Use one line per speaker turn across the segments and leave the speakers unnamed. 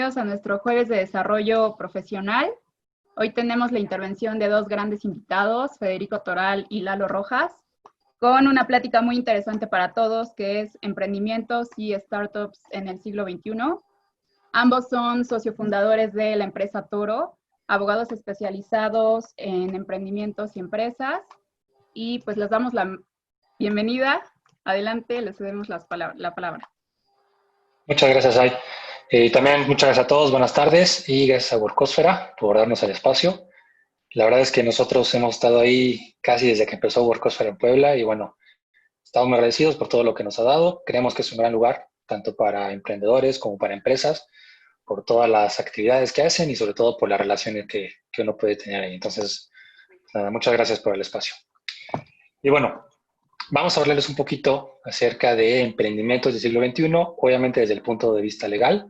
bienvenidos a nuestro jueves de desarrollo profesional. Hoy tenemos la intervención de dos grandes invitados, Federico Toral y Lalo Rojas, con una plática muy interesante para todos, que es emprendimientos y startups en el siglo XXI. Ambos son sociofundadores de la empresa Toro, abogados especializados en emprendimientos y empresas. Y pues les damos la bienvenida. Adelante, les cedemos la palabra.
Muchas gracias, Ay. También muchas gracias a todos, buenas tardes y gracias a Workosfera por darnos el espacio. La verdad es que nosotros hemos estado ahí casi desde que empezó Workosfera en Puebla y bueno, estamos muy agradecidos por todo lo que nos ha dado. Creemos que es un gran lugar, tanto para emprendedores como para empresas, por todas las actividades que hacen y sobre todo por las relaciones que uno puede tener ahí. Entonces, nada, muchas gracias por el espacio. Y bueno, vamos a hablarles un poquito acerca de emprendimientos del siglo XXI, obviamente desde el punto de vista legal,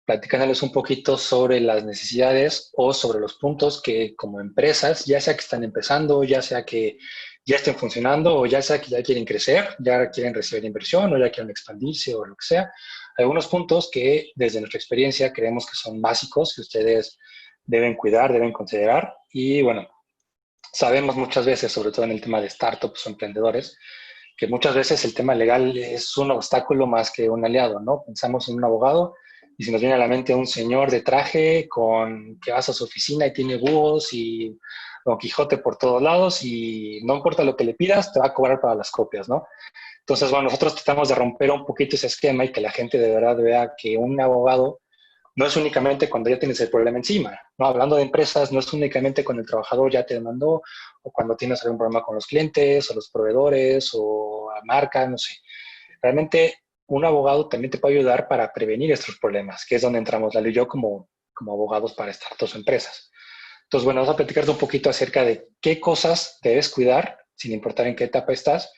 platicándoles un poquito sobre las necesidades o sobre los puntos que como empresas, ya sea que están empezando, ya sea que ya estén funcionando o ya sea que ya quieren crecer, ya quieren recibir inversión o ya quieren expandirse o lo que sea, algunos puntos que desde nuestra experiencia creemos que son básicos, que ustedes deben cuidar, deben considerar y bueno, sabemos muchas veces, sobre todo en el tema de startups o emprendedores, que muchas veces el tema legal es un obstáculo más que un aliado, ¿no? Pensamos en un abogado y se nos viene a la mente un señor de traje que vas a su oficina y tiene búhos y Don Quijote por todos lados y no importa lo que le pidas, te va a cobrar para las copias, ¿no? Entonces, bueno, nosotros tratamos de romper un poquito ese esquema y que la gente de verdad vea que un abogado no es únicamente cuando ya tienes el problema encima, ¿no? Hablando de empresas, no es únicamente cuando el trabajador ya te demandó o cuando tienes algún problema con los clientes o los proveedores o la marca, no sé. Realmente un abogado también te puede ayudar para prevenir estos problemas, que es donde entramos Lalo y yo como abogados para startups o empresas. Entonces, bueno, vamos a platicarte un poquito acerca de qué cosas debes cuidar, sin importar en qué etapa estás,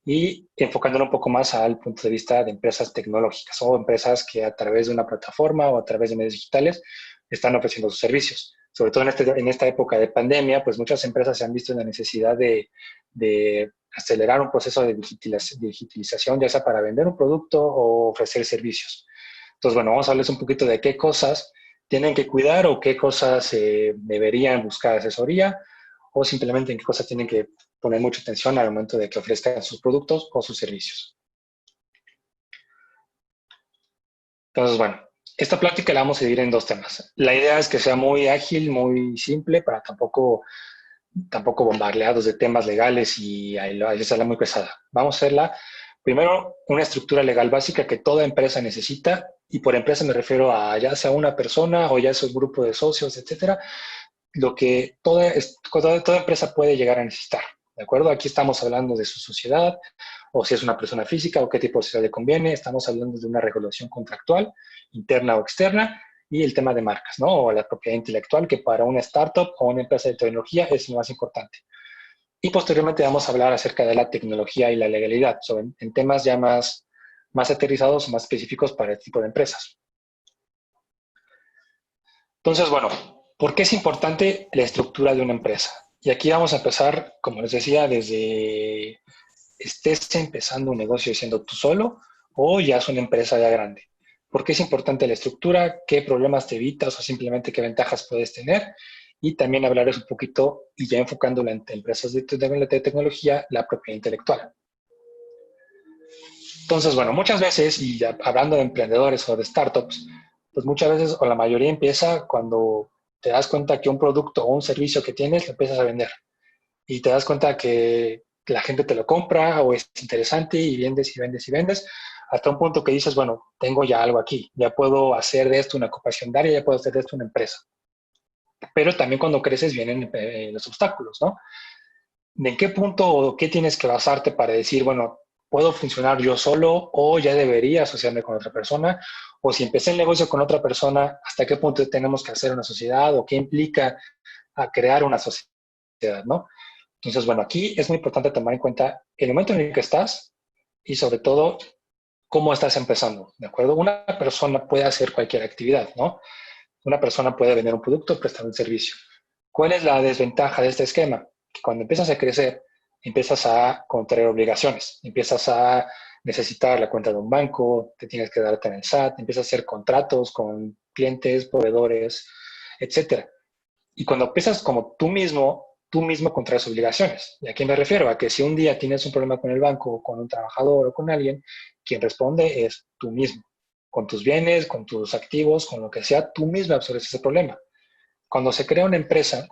y enfocándolo un poco más al punto de vista de empresas tecnológicas o empresas que a través de una plataforma o a través de medios digitales están ofreciendo sus servicios. Sobre todo en esta época de pandemia, pues muchas empresas se han visto en la necesidad de acelerar un proceso de digitalización, ya sea para vender un producto o ofrecer servicios. Entonces, bueno, vamos a hablarles un poquito de qué cosas tienen que cuidar o qué cosas deberían buscar asesoría o simplemente en qué cosas tienen que poner mucha atención al momento de que ofrezcan sus productos o sus servicios. Entonces, bueno, esta plática la vamos a dividir en dos temas. La idea es que sea muy ágil, muy simple, para tampoco bombardeados de temas legales y ahí sale muy pesada. Vamos a hacerla, primero, una estructura legal básica que toda empresa necesita, y por empresa me refiero a ya sea una persona o ya sea un grupo de socios, etcétera, lo que toda empresa puede llegar a necesitar. ¿De acuerdo? Aquí estamos hablando de su sociedad, o si es una persona física, o qué tipo de sociedad le conviene. Estamos hablando de una regulación contractual, interna o externa, y el tema de marcas, ¿no? O la propiedad intelectual, que para una startup o una empresa de tecnología es lo más importante. Y posteriormente vamos a hablar acerca de la tecnología y la legalidad, en temas ya más aterrizados, más específicos para este tipo de empresas. Entonces, bueno, ¿por qué es importante la estructura de una empresa? Y aquí vamos a empezar, como les decía, desde estés empezando un negocio siendo tú solo o ya es una empresa ya grande. ¿Por qué es importante la estructura? ¿Qué problemas te evitas o simplemente qué ventajas puedes tener? Y también hablarles un poquito, y ya enfocándola en empresas de tecnología, la propiedad intelectual. Entonces, bueno, muchas veces, y ya hablando de emprendedores o de startups, pues muchas veces o la mayoría empieza cuando te das cuenta que un producto o un servicio que tienes lo empiezas a vender y te das cuenta que la gente te lo compra o es interesante y vendes y vendes y vendes hasta un punto que dices, bueno, tengo ya algo aquí, ya puedo hacer de esto una ocupación diaria, ya puedo hacer de esto una empresa. Pero también cuando creces vienen los obstáculos, ¿no? ¿En qué punto o qué tienes que basarte para decir, bueno, puedo funcionar yo solo o ya debería asociarme con otra persona? O si empecé el negocio con otra persona, ¿hasta qué punto tenemos que hacer una sociedad o qué implica a crear una sociedad, ¿no? Entonces, bueno, aquí es muy importante tomar en cuenta el momento en el que estás y sobre todo cómo estás empezando, ¿de acuerdo? Una persona puede hacer cualquier actividad, ¿no? Una persona puede vender un producto o prestar un servicio. ¿Cuál es la desventaja de este esquema? Que cuando empiezas a crecer, empiezas a contraer obligaciones, empiezas a necesitar la cuenta de un banco, te tienes que darte en el SAT, empiezas a hacer contratos con clientes, proveedores, etcétera. Y cuando empiezas como tú mismo contraes obligaciones. ¿Y a qué me refiero? A que si un día tienes un problema con el banco, o con un trabajador o con alguien, quien responde es tú mismo. Con tus bienes, con tus activos, con lo que sea, tú mismo absorbes ese problema. Cuando se crea una empresa,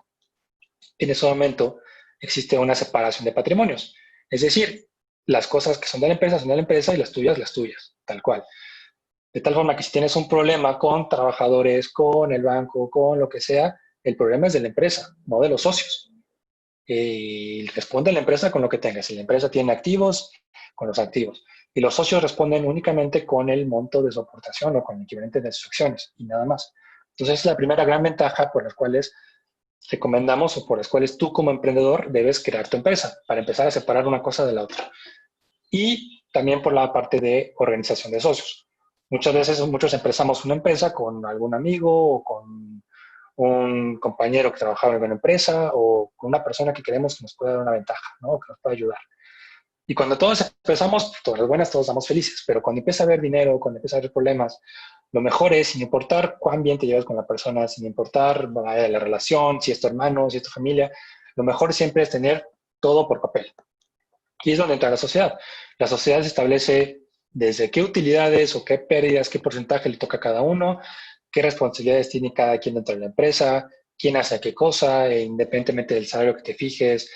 en ese momento existe una separación de patrimonios. Es decir, las cosas que son de la empresa y las tuyas, tal cual. De tal forma que si tienes un problema con trabajadores, con el banco, con lo que sea, el problema es de la empresa, no de los socios. Y responde la empresa con lo que tenga. Si la empresa tiene activos, con los activos. Y los socios responden únicamente con el monto de su aportación o con el equivalente de sus acciones y nada más. Entonces, es la primera gran ventaja por las cuales recomendamos o por las cuales tú como emprendedor debes crear tu empresa para empezar a separar una cosa de la otra. Y también por la parte de organización de socios. Muchas veces muchos empezamos una empresa con algún amigo o con un compañero que trabajaba en una empresa o con una persona que queremos que nos pueda dar una ventaja, ¿no? Que nos pueda ayudar. Y cuando todos empezamos, todas las buenas, todos estamos felices, pero cuando empieza a haber dinero, cuando empieza a haber problemas, lo mejor es, sin importar cuán bien te llevas con la persona, sin importar la relación, si es tu hermano, si es tu familia, lo mejor siempre es tener todo por papel. Y es donde entra la sociedad. La sociedad se establece desde qué utilidades o qué pérdidas, qué porcentaje le toca a cada uno, qué responsabilidades tiene cada quien dentro de la empresa, quién hace qué cosa, independientemente del salario que te fijes,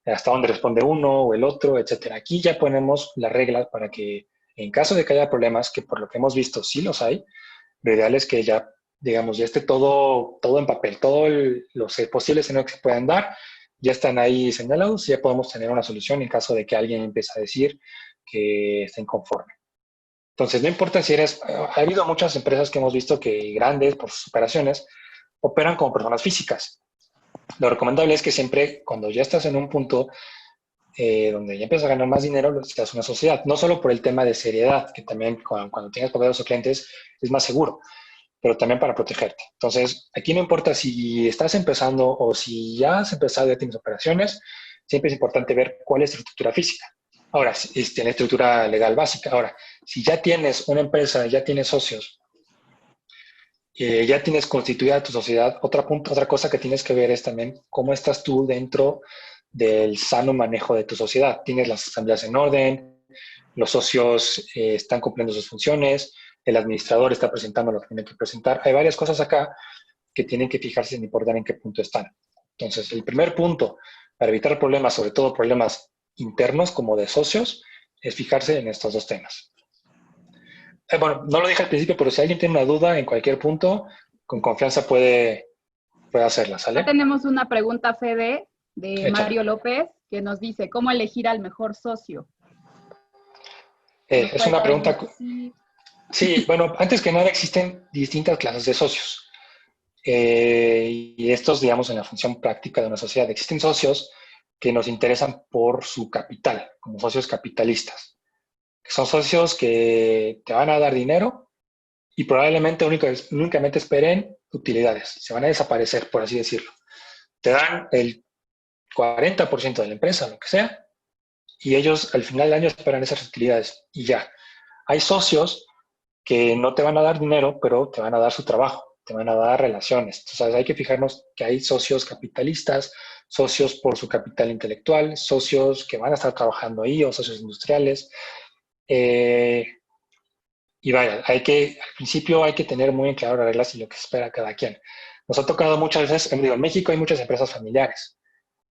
hasta dónde responde uno o el otro, etcétera. Aquí ya ponemos las reglas para que en caso de que haya problemas, que por lo que hemos visto sí los hay, lo ideal es que ya, digamos, ya esté todo en papel, todos los posibles escenarios que se puedan dar, ya están ahí señalados y ya podemos tener una solución en caso de que alguien empiece a decir que está inconforme. Entonces, no importa si eres, ha habido muchas empresas que hemos visto que grandes por sus operaciones operan como personas físicas. Lo recomendable es que siempre, cuando ya estás en un punto donde ya empiezas a ganar más dinero, seas una sociedad. No solo por el tema de seriedad, que también cuando tienes proveedores o clientes es más seguro, pero también para protegerte. Entonces, aquí no importa si estás empezando o si ya has empezado y ya tienes operaciones, siempre es importante ver cuál es tu estructura física. Ahora, si tienes estructura legal básica. Ahora, si ya tienes una empresa, ya tienes socios, ya tienes constituida tu sociedad, otra cosa que tienes que ver es también cómo estás tú dentro del sano manejo de tu sociedad. Tienes las asambleas en orden, los socios están cumpliendo sus funciones, el administrador está presentando lo que tiene que presentar. Hay varias cosas acá que tienen que fijarse en importar en qué punto están. Entonces, el primer punto para evitar problemas, sobre todo problemas internos como de socios, es fijarse en estos dos temas. Bueno, no lo dije al principio, pero si alguien tiene una duda en cualquier punto, con confianza puede hacerla,
Ya
¿sale?
tenemos una pregunta, Fede, de
Échale.
Mario López, que nos dice, ¿cómo elegir al mejor socio? ¿Nos
Es
puedes
una
dar
pregunta.
algún tip?
Sí, bueno, antes que nada existen distintas clases de socios. Y estos, digamos, en la función práctica de una sociedad. Existen socios que nos interesan por su capital, como socios capitalistas. Que son socios que te van a dar dinero y probablemente únicamente esperen utilidades. Se van a desaparecer, por así decirlo. Te dan el 40% de la empresa, lo que sea, y ellos al final del año esperan esas utilidades y ya. Hay socios que no te van a dar dinero, pero te van a dar su trabajo, te van a dar relaciones. Entonces hay que fijarnos que hay socios capitalistas, socios por su capital intelectual, socios que van a estar trabajando ahí o socios industriales. Eh, y vaya, al principio hay que tener muy en claro las reglas y lo que espera cada quien. Nos ha tocado muchas veces, digo, en México hay muchas empresas familiares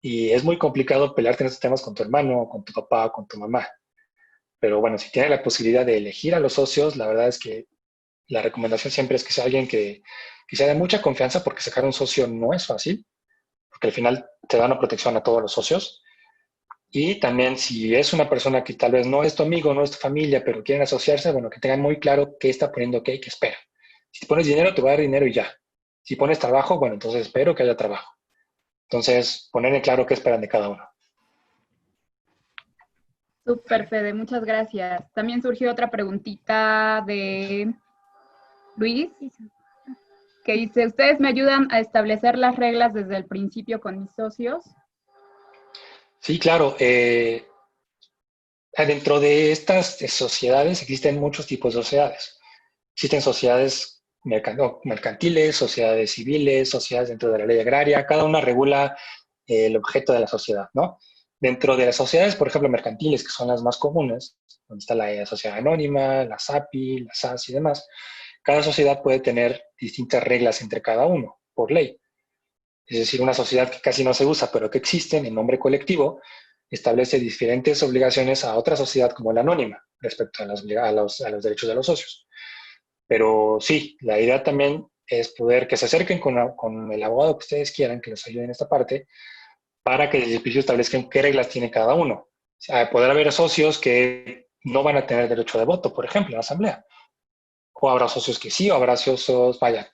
y es muy complicado pelearte en estos temas con tu hermano, con tu papá, con tu mamá. Pero bueno, si tienes la posibilidad de elegir a los socios, la verdad es que la recomendación siempre es que sea alguien que sea de mucha confianza, porque sacar un socio no es fácil, porque al final te da una protección a todos los socios. Y también si es una persona que tal vez no es tu amigo, no es tu familia, pero quieren asociarse, bueno, que tengan muy claro qué está poniendo, qué espera. Si pones dinero, te va a dar dinero y ya. Si pones trabajo, bueno, entonces espero que haya trabajo. Entonces, poner en claro qué esperan de cada uno.
Súper, Fede, muchas gracias. También surgió otra preguntita de Luis, que dice, ¿ustedes me ayudan a establecer las reglas desde el principio con mis socios?
Sí, claro. Dentro de estas sociedades existen muchos tipos de sociedades. Existen sociedades mercantiles, sociedades civiles, sociedades dentro de la ley agraria, cada una regula el objeto de la sociedad, ¿no? Dentro de las sociedades, por ejemplo, mercantiles, que son las más comunes, donde está la sociedad anónima, la SAPI, la SAS y demás, cada sociedad puede tener distintas reglas entre cada uno, por ley. Es decir, una sociedad que casi no se usa, pero que existe en nombre colectivo, establece diferentes obligaciones a otra sociedad como la anónima respecto a los derechos de los socios. Pero sí, la idea también es poder que se acerquen con el abogado que ustedes quieran, que les ayude en esta parte, para que desde el principio establezcan qué reglas tiene cada uno. O sea, poder haber socios que no van a tener derecho de voto, por ejemplo, en la asamblea. O habrá socios que sí, o habrá socios, vaya,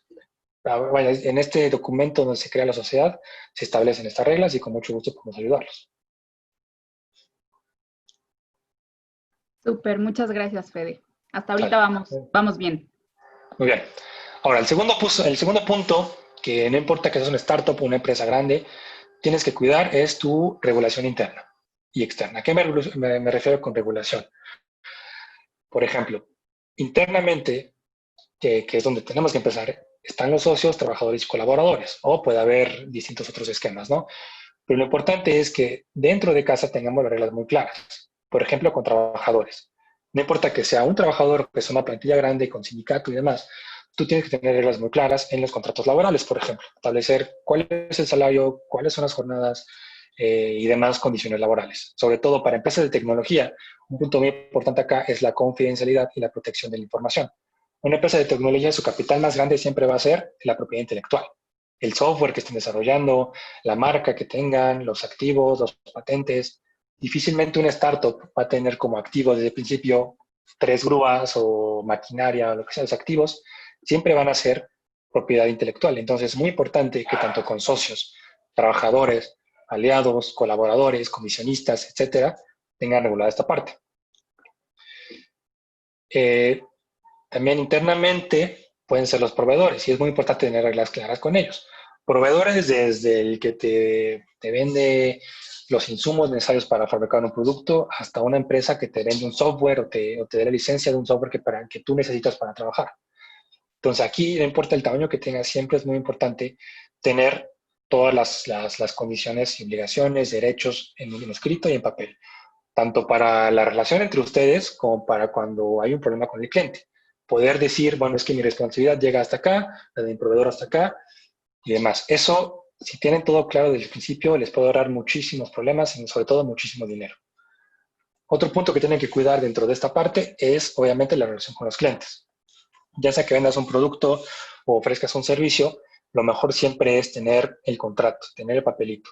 en este documento donde se crea la sociedad se establecen estas reglas y con mucho gusto podemos ayudarlos.
Súper, muchas gracias, Fede. Hasta ahorita vamos bien.
Muy bien. Ahora, el segundo punto, que no importa que seas una startup o una empresa grande, tienes que cuidar es tu regulación interna y externa. ¿A qué me refiero con regulación? Por ejemplo, internamente, que es donde tenemos que empezar, están los socios, trabajadores y colaboradores, o puede haber distintos otros esquemas, ¿no? Pero lo importante es que dentro de casa tengamos las reglas muy claras. Por ejemplo, con trabajadores. No importa que sea un trabajador, que sea una plantilla grande, con sindicato y demás, tú tienes que tener reglas muy claras en los contratos laborales, por ejemplo. Establecer cuál es el salario, cuáles son las jornadas y demás condiciones laborales. Sobre todo para empresas de tecnología, un punto muy importante acá es la confidencialidad y la protección de la información. Una empresa de tecnología, su capital más grande siempre va a ser la propiedad intelectual. El software que estén desarrollando, la marca que tengan, los activos, los patentes. Difícilmente una startup va a tener como activo desde el principio 3 grúas o maquinaria o lo que sea, los activos siempre van a ser propiedad intelectual. Entonces es muy importante que tanto con socios, trabajadores, aliados, colaboradores, comisionistas, etcétera, tengan regulada esta parte. También internamente pueden ser los proveedores y es muy importante tener reglas claras con ellos. Proveedores desde el que te vende los insumos necesarios para fabricar un producto hasta una empresa que te vende un software o te dé la licencia de un software que tú necesitas para trabajar. Entonces aquí no importa el tamaño que tengas, siempre es muy importante tener todas las condiciones y obligaciones, derechos en escrito y en papel, tanto para la relación entre ustedes como para cuando hay un problema con el cliente. Poder decir, bueno, es que mi responsabilidad llega hasta acá, la de mi proveedor hasta acá y demás. Eso, si tienen todo claro desde el principio, les puede ahorrar muchísimos problemas y sobre todo muchísimo dinero. Otro punto que tienen que cuidar dentro de esta parte es, obviamente, la relación con los clientes. Ya sea que vendas un producto o ofrezcas un servicio, lo mejor siempre es tener el contrato, tener el papelito.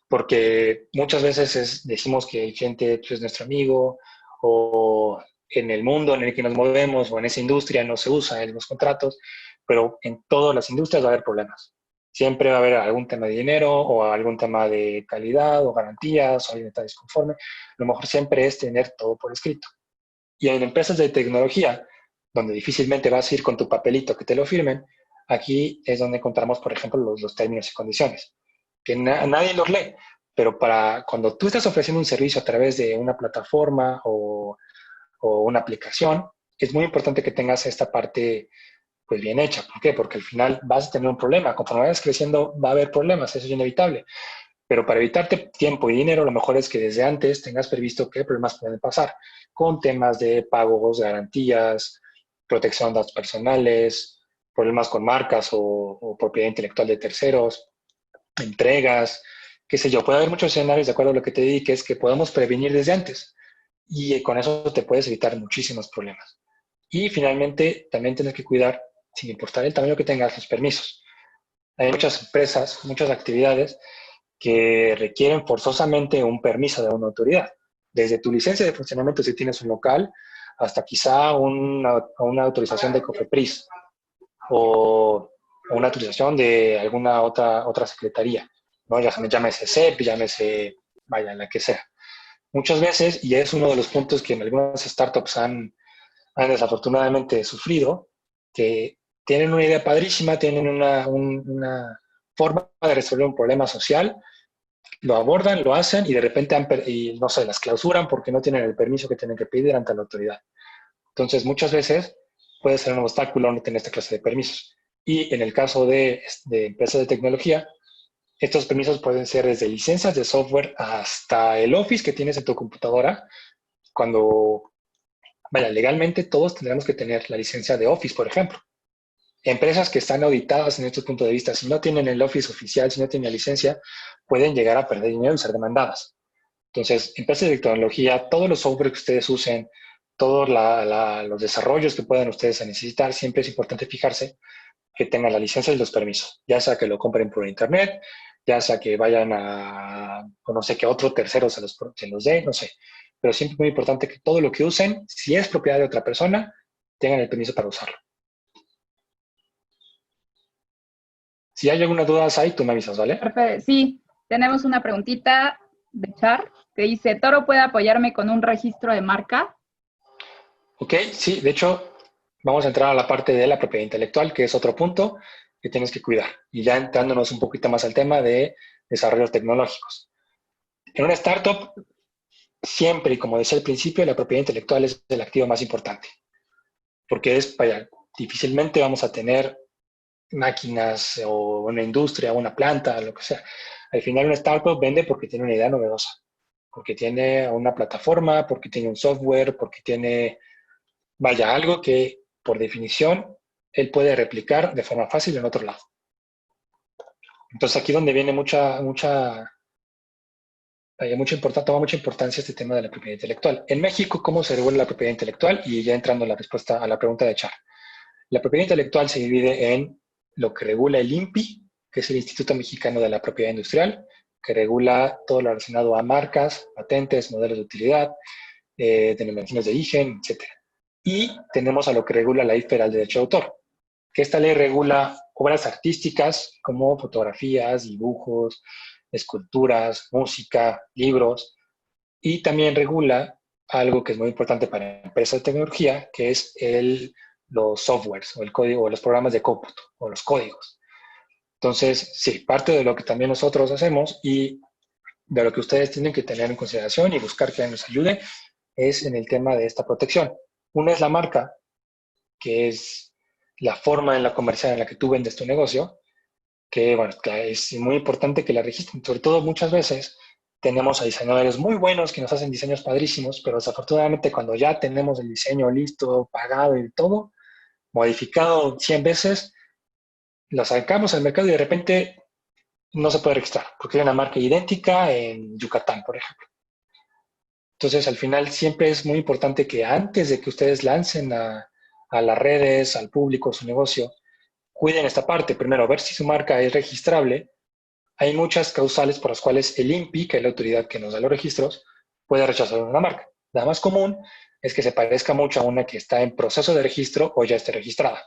Porque muchas veces decimos que el cliente pues, es nuestro amigo o en el mundo en el que nos movemos o en esa industria no se usan los contratos, pero en todas las industrias va a haber problemas. Siempre va a haber algún tema de dinero o algún tema de calidad o garantías o alguien está disconforme. Lo mejor siempre es tener todo por escrito. Y en empresas de tecnología, donde difícilmente vas a ir con tu papelito que te lo firmen, aquí es donde encontramos, por ejemplo, los términos y condiciones, que nadie los lee, pero para cuando tú estás ofreciendo un servicio a través de una plataforma o una aplicación, es muy importante que tengas esta parte pues bien hecha. ¿Por qué? Porque al final vas a tener un problema. Conforme vayas creciendo va a haber problemas, eso es inevitable. Pero para evitarte tiempo y dinero, lo mejor es que desde antes tengas previsto qué problemas pueden pasar con temas de pagos, garantías, protección de datos personales, problemas con marcas o propiedad intelectual de terceros, entregas, qué sé yo. Puede haber muchos escenarios de acuerdo a lo que te dediques que podamos prevenir desde antes y con eso te puedes evitar muchísimos problemas. Y finalmente, también tienes que cuidar, sin importar el tamaño que tengas, los permisos. Hay muchas empresas, muchas actividades que requieren forzosamente un permiso de una autoridad. Desde tu licencia de funcionamiento si tienes un local, hasta quizá una autorización de COFEPRIS o una autorización de alguna otra secretaría, ¿no? Ya llámese CEP, llámese, vaya, la que sea. Muchas veces, y es uno de los puntos que en algunas startups han desafortunadamente sufrido, que tienen una idea padrísima, tienen una forma de resolver un problema social, lo abordan, lo hacen y de repente y no sé, las clausuran porque no tienen el permiso que tienen que pedir ante la autoridad. Entonces, muchas veces puede ser un obstáculo no tener esta clase de permisos. Y en el caso de empresas de tecnología, estos permisos pueden ser desde licencias de software hasta el Office que tienes en tu computadora. Cuando, vaya, legalmente todos tendremos que tener la licencia de Office, por ejemplo. Empresas que están auditadas en estos puntos de vista, si no tienen el Office oficial, si no tienen la licencia, pueden llegar a perder dinero y ser demandadas. Entonces, empresas de tecnología, todos los software que ustedes usen, todos los desarrollos que puedan ustedes necesitar, siempre es importante fijarse que tengan la licencia y los permisos, ya sea que lo compren por internet, ya sea que vayan a, o no sé, que otro tercero se los dé, no sé. Pero siempre es muy importante que todo lo que usen, si es propiedad de otra persona, tengan el permiso para usarlo. Si hay alguna duda, ahí tú me avisas, ¿vale?
Perfecto. Sí, tenemos una preguntita de Char que dice, ¿Toro puede apoyarme con un registro de marca?
Ok, sí, de hecho, vamos a entrar a la parte de la propiedad intelectual, que es otro punto que tienes que cuidar. Y ya entrándonos un poquito más al tema de desarrollos tecnológicos. En una startup, siempre, y como decía al principio, la propiedad intelectual es el activo más importante. Porque vaya, difícilmente vamos a tener máquinas o una industria, una planta, lo que sea. Al final, una startup vende porque tiene una idea novedosa, porque tiene una plataforma, porque tiene un software, porque tiene, vaya, algo que por definición él puede replicar de forma fácil en otro lado. Entonces aquí donde viene toma mucha importancia este tema de la propiedad intelectual. En México, ¿cómo se regula la propiedad intelectual? Y ya entrando a la respuesta a la pregunta de Char. La propiedad intelectual se divide en lo que regula el INPI, que es el Instituto Mexicano de la Propiedad Industrial, que regula todo lo relacionado a marcas, patentes, modelos de utilidad, denominaciones de origen, etc. Y tenemos a lo que regula la Ley Federal de Derecho de Autor, que esta ley regula obras artísticas como fotografías, dibujos, esculturas, música, libros, y también regula algo que es muy importante para empresas de tecnología, que es los softwares o el código o los programas de cómputo o los códigos. Entonces, sí, parte de lo que también nosotros hacemos y de lo que ustedes tienen que tener en consideración y buscar que nos ayude es en el tema de esta protección. Una es la marca, que es la forma en la comercial en la que tú vendes tu negocio, que bueno, que es muy importante que la registren. Sobre todo muchas veces tenemos a diseñadores muy buenos que nos hacen diseños padrísimos, pero desafortunadamente cuando ya tenemos el diseño listo, pagado y todo, modificado 100 veces, lo sacamos al mercado y de repente no se puede registrar, porque hay una marca idéntica en Yucatán, por ejemplo. Entonces, al final siempre es muy importante que antes de que ustedes lancen a las redes, al público, su negocio, cuiden esta parte. Primero, ver si su marca es registrable. Hay muchas causales por las cuales el INPI, que es la autoridad que nos da los registros, puede rechazar una marca. La más común es que se parezca mucho a una que está en proceso de registro o ya esté registrada.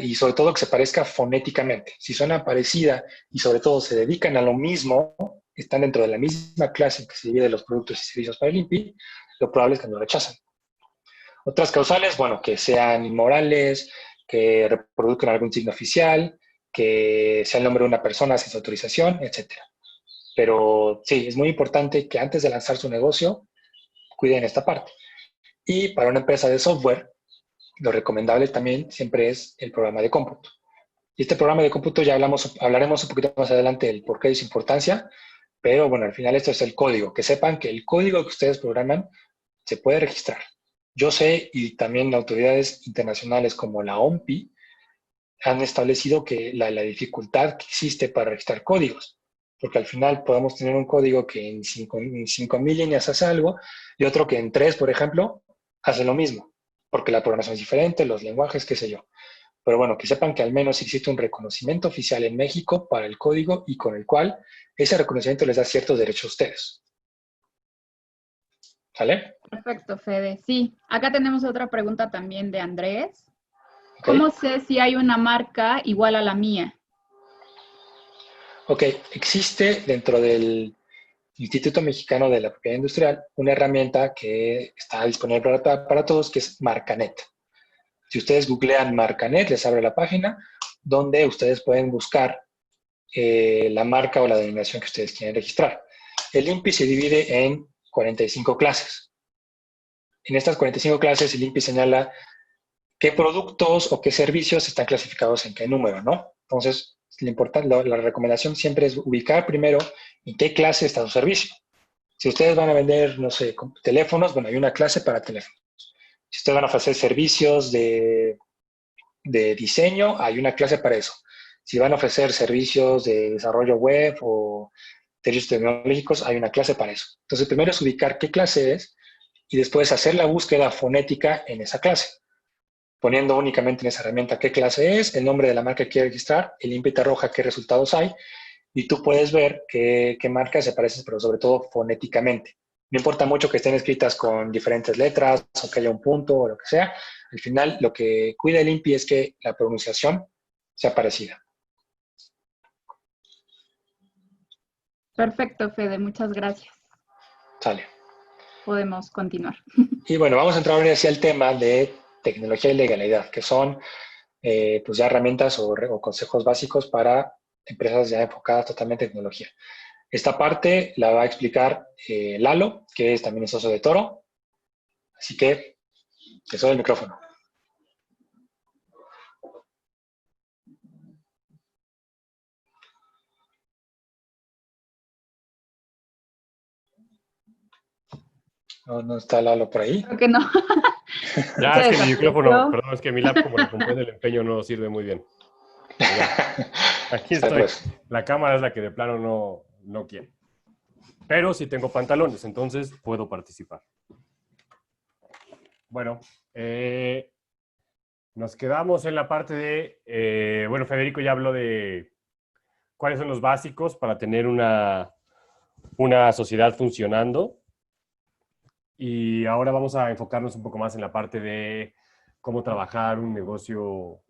Y sobre todo que se parezca fonéticamente. Si suena parecida y sobre todo se dedican a lo mismo, están dentro de la misma clase en que se divide los productos y servicios para el INPI, lo probable es que no lo rechacen. Otras causales, bueno, que sean inmorales, que reproduzcan algún signo oficial, que sea el nombre de una persona sin su autorización, etcétera. Pero sí, es muy importante que antes de lanzar su negocio, cuiden esta parte. Y para una empresa de software, lo recomendable también siempre es el programa de cómputo. Y este programa de cómputo ya hablaremos un poquito más adelante del por qué de su importancia, pero bueno, al final esto es el código. Que sepan que el código que ustedes programan se puede registrar. Yo sé, y también autoridades internacionales como la OMPI han establecido que la dificultad que existe para registrar códigos, porque al final podemos tener un código que en 5.000 líneas hace algo y otro que en 3, por ejemplo, hace lo mismo, porque la programación es diferente, los lenguajes, qué sé yo. Pero bueno, que sepan que al menos existe un reconocimiento oficial en México para el código y con el cual ese reconocimiento les da ciertos derechos a ustedes. ¿Sale?
Perfecto, Fede. Sí, acá tenemos otra pregunta también de Andrés. ¿Cómo
¿Ok?
sé si hay una marca igual a la mía?
Ok, existe dentro del Instituto Mexicano de la Propiedad Industrial una herramienta que está disponible para todos, que es Marcanet. Si ustedes googlean Marcanet, les abre la página donde ustedes pueden buscar la marca o la denominación que ustedes quieren registrar. El INPI se divide en 45 clases. En estas 45 clases, el INPI señala qué productos o qué servicios están clasificados en qué número, ¿no? Entonces, la recomendación siempre es ubicar primero en qué clase está su servicio. Si ustedes van a vender, no sé, teléfonos, bueno, hay una clase para teléfonos. Si ustedes van a ofrecer servicios de diseño, hay una clase para eso. Si van a ofrecer servicios de desarrollo web o servicios tecnológicos, hay una clase para eso. Entonces, primero es ubicar qué clase es y después hacer la búsqueda fonética en esa clase, poniendo únicamente en esa herramienta qué clase es, el nombre de la marca que quiere registrar, el límite roja, qué resultados hay, y tú puedes ver qué marcas se parecen, pero sobre todo fonéticamente. No importa mucho que estén escritas con diferentes letras o que haya un punto o lo que sea. Al final, lo que cuida el INPI es que la pronunciación sea parecida.
Perfecto, Fede, muchas gracias.
Sale.
Podemos continuar.
Y bueno, vamos a entrar ahora hacia el tema de tecnología y legalidad, que son pues ya herramientas o consejos básicos para empresas ya enfocadas totalmente en tecnología. Esta parte la va a explicar Lalo, que también es socio de Toro. Así que te cedo el micrófono. No está Lalo por ahí.
Creo que no.
Ya, es que mi micrófono, perdón, es que mi lap como la compré del empeño no sirve muy bien. Aquí estoy.
Pues.
La cámara es la que de plano no quiere. Pero sí tengo pantalones, entonces puedo participar. Bueno, nos quedamos en la parte de... bueno, Federico ya habló de cuáles son los básicos para tener una sociedad funcionando. Y ahora vamos a enfocarnos un poco más en la parte de cómo trabajar un negocio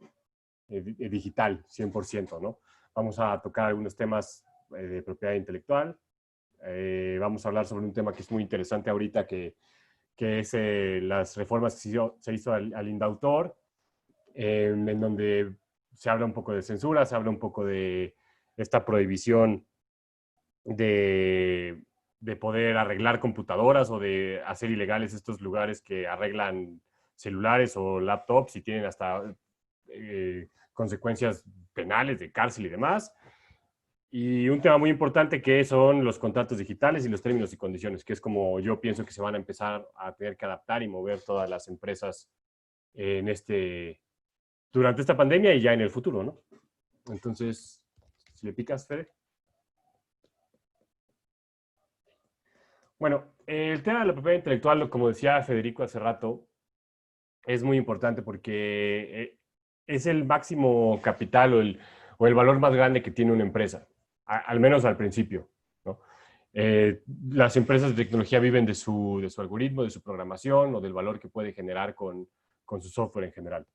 digital, 100%, ¿no? Vamos a tocar algunos temas de propiedad intelectual. Vamos a hablar sobre un tema que es muy interesante ahorita, que es las reformas que se hizo al Indautor, en donde se habla un poco de censura, se habla un poco de esta prohibición de poder arreglar computadoras o de hacer ilegales estos lugares que arreglan celulares o laptops y tienen hasta consecuencias penales de cárcel y demás. Y un tema muy importante que son los contratos digitales y los términos y condiciones, que es como yo pienso que se van a empezar a tener que adaptar y mover todas las empresas durante esta pandemia y ya en el futuro, ¿no? Entonces, si le picas, Fede. Bueno, el tema de la propiedad intelectual, como decía Federico hace rato, es muy importante porque es el máximo capital o el valor más grande que tiene una empresa, al menos al principio, ¿no? Las empresas de tecnología viven de su algoritmo, de su programación o del valor que puede generar con su software en general.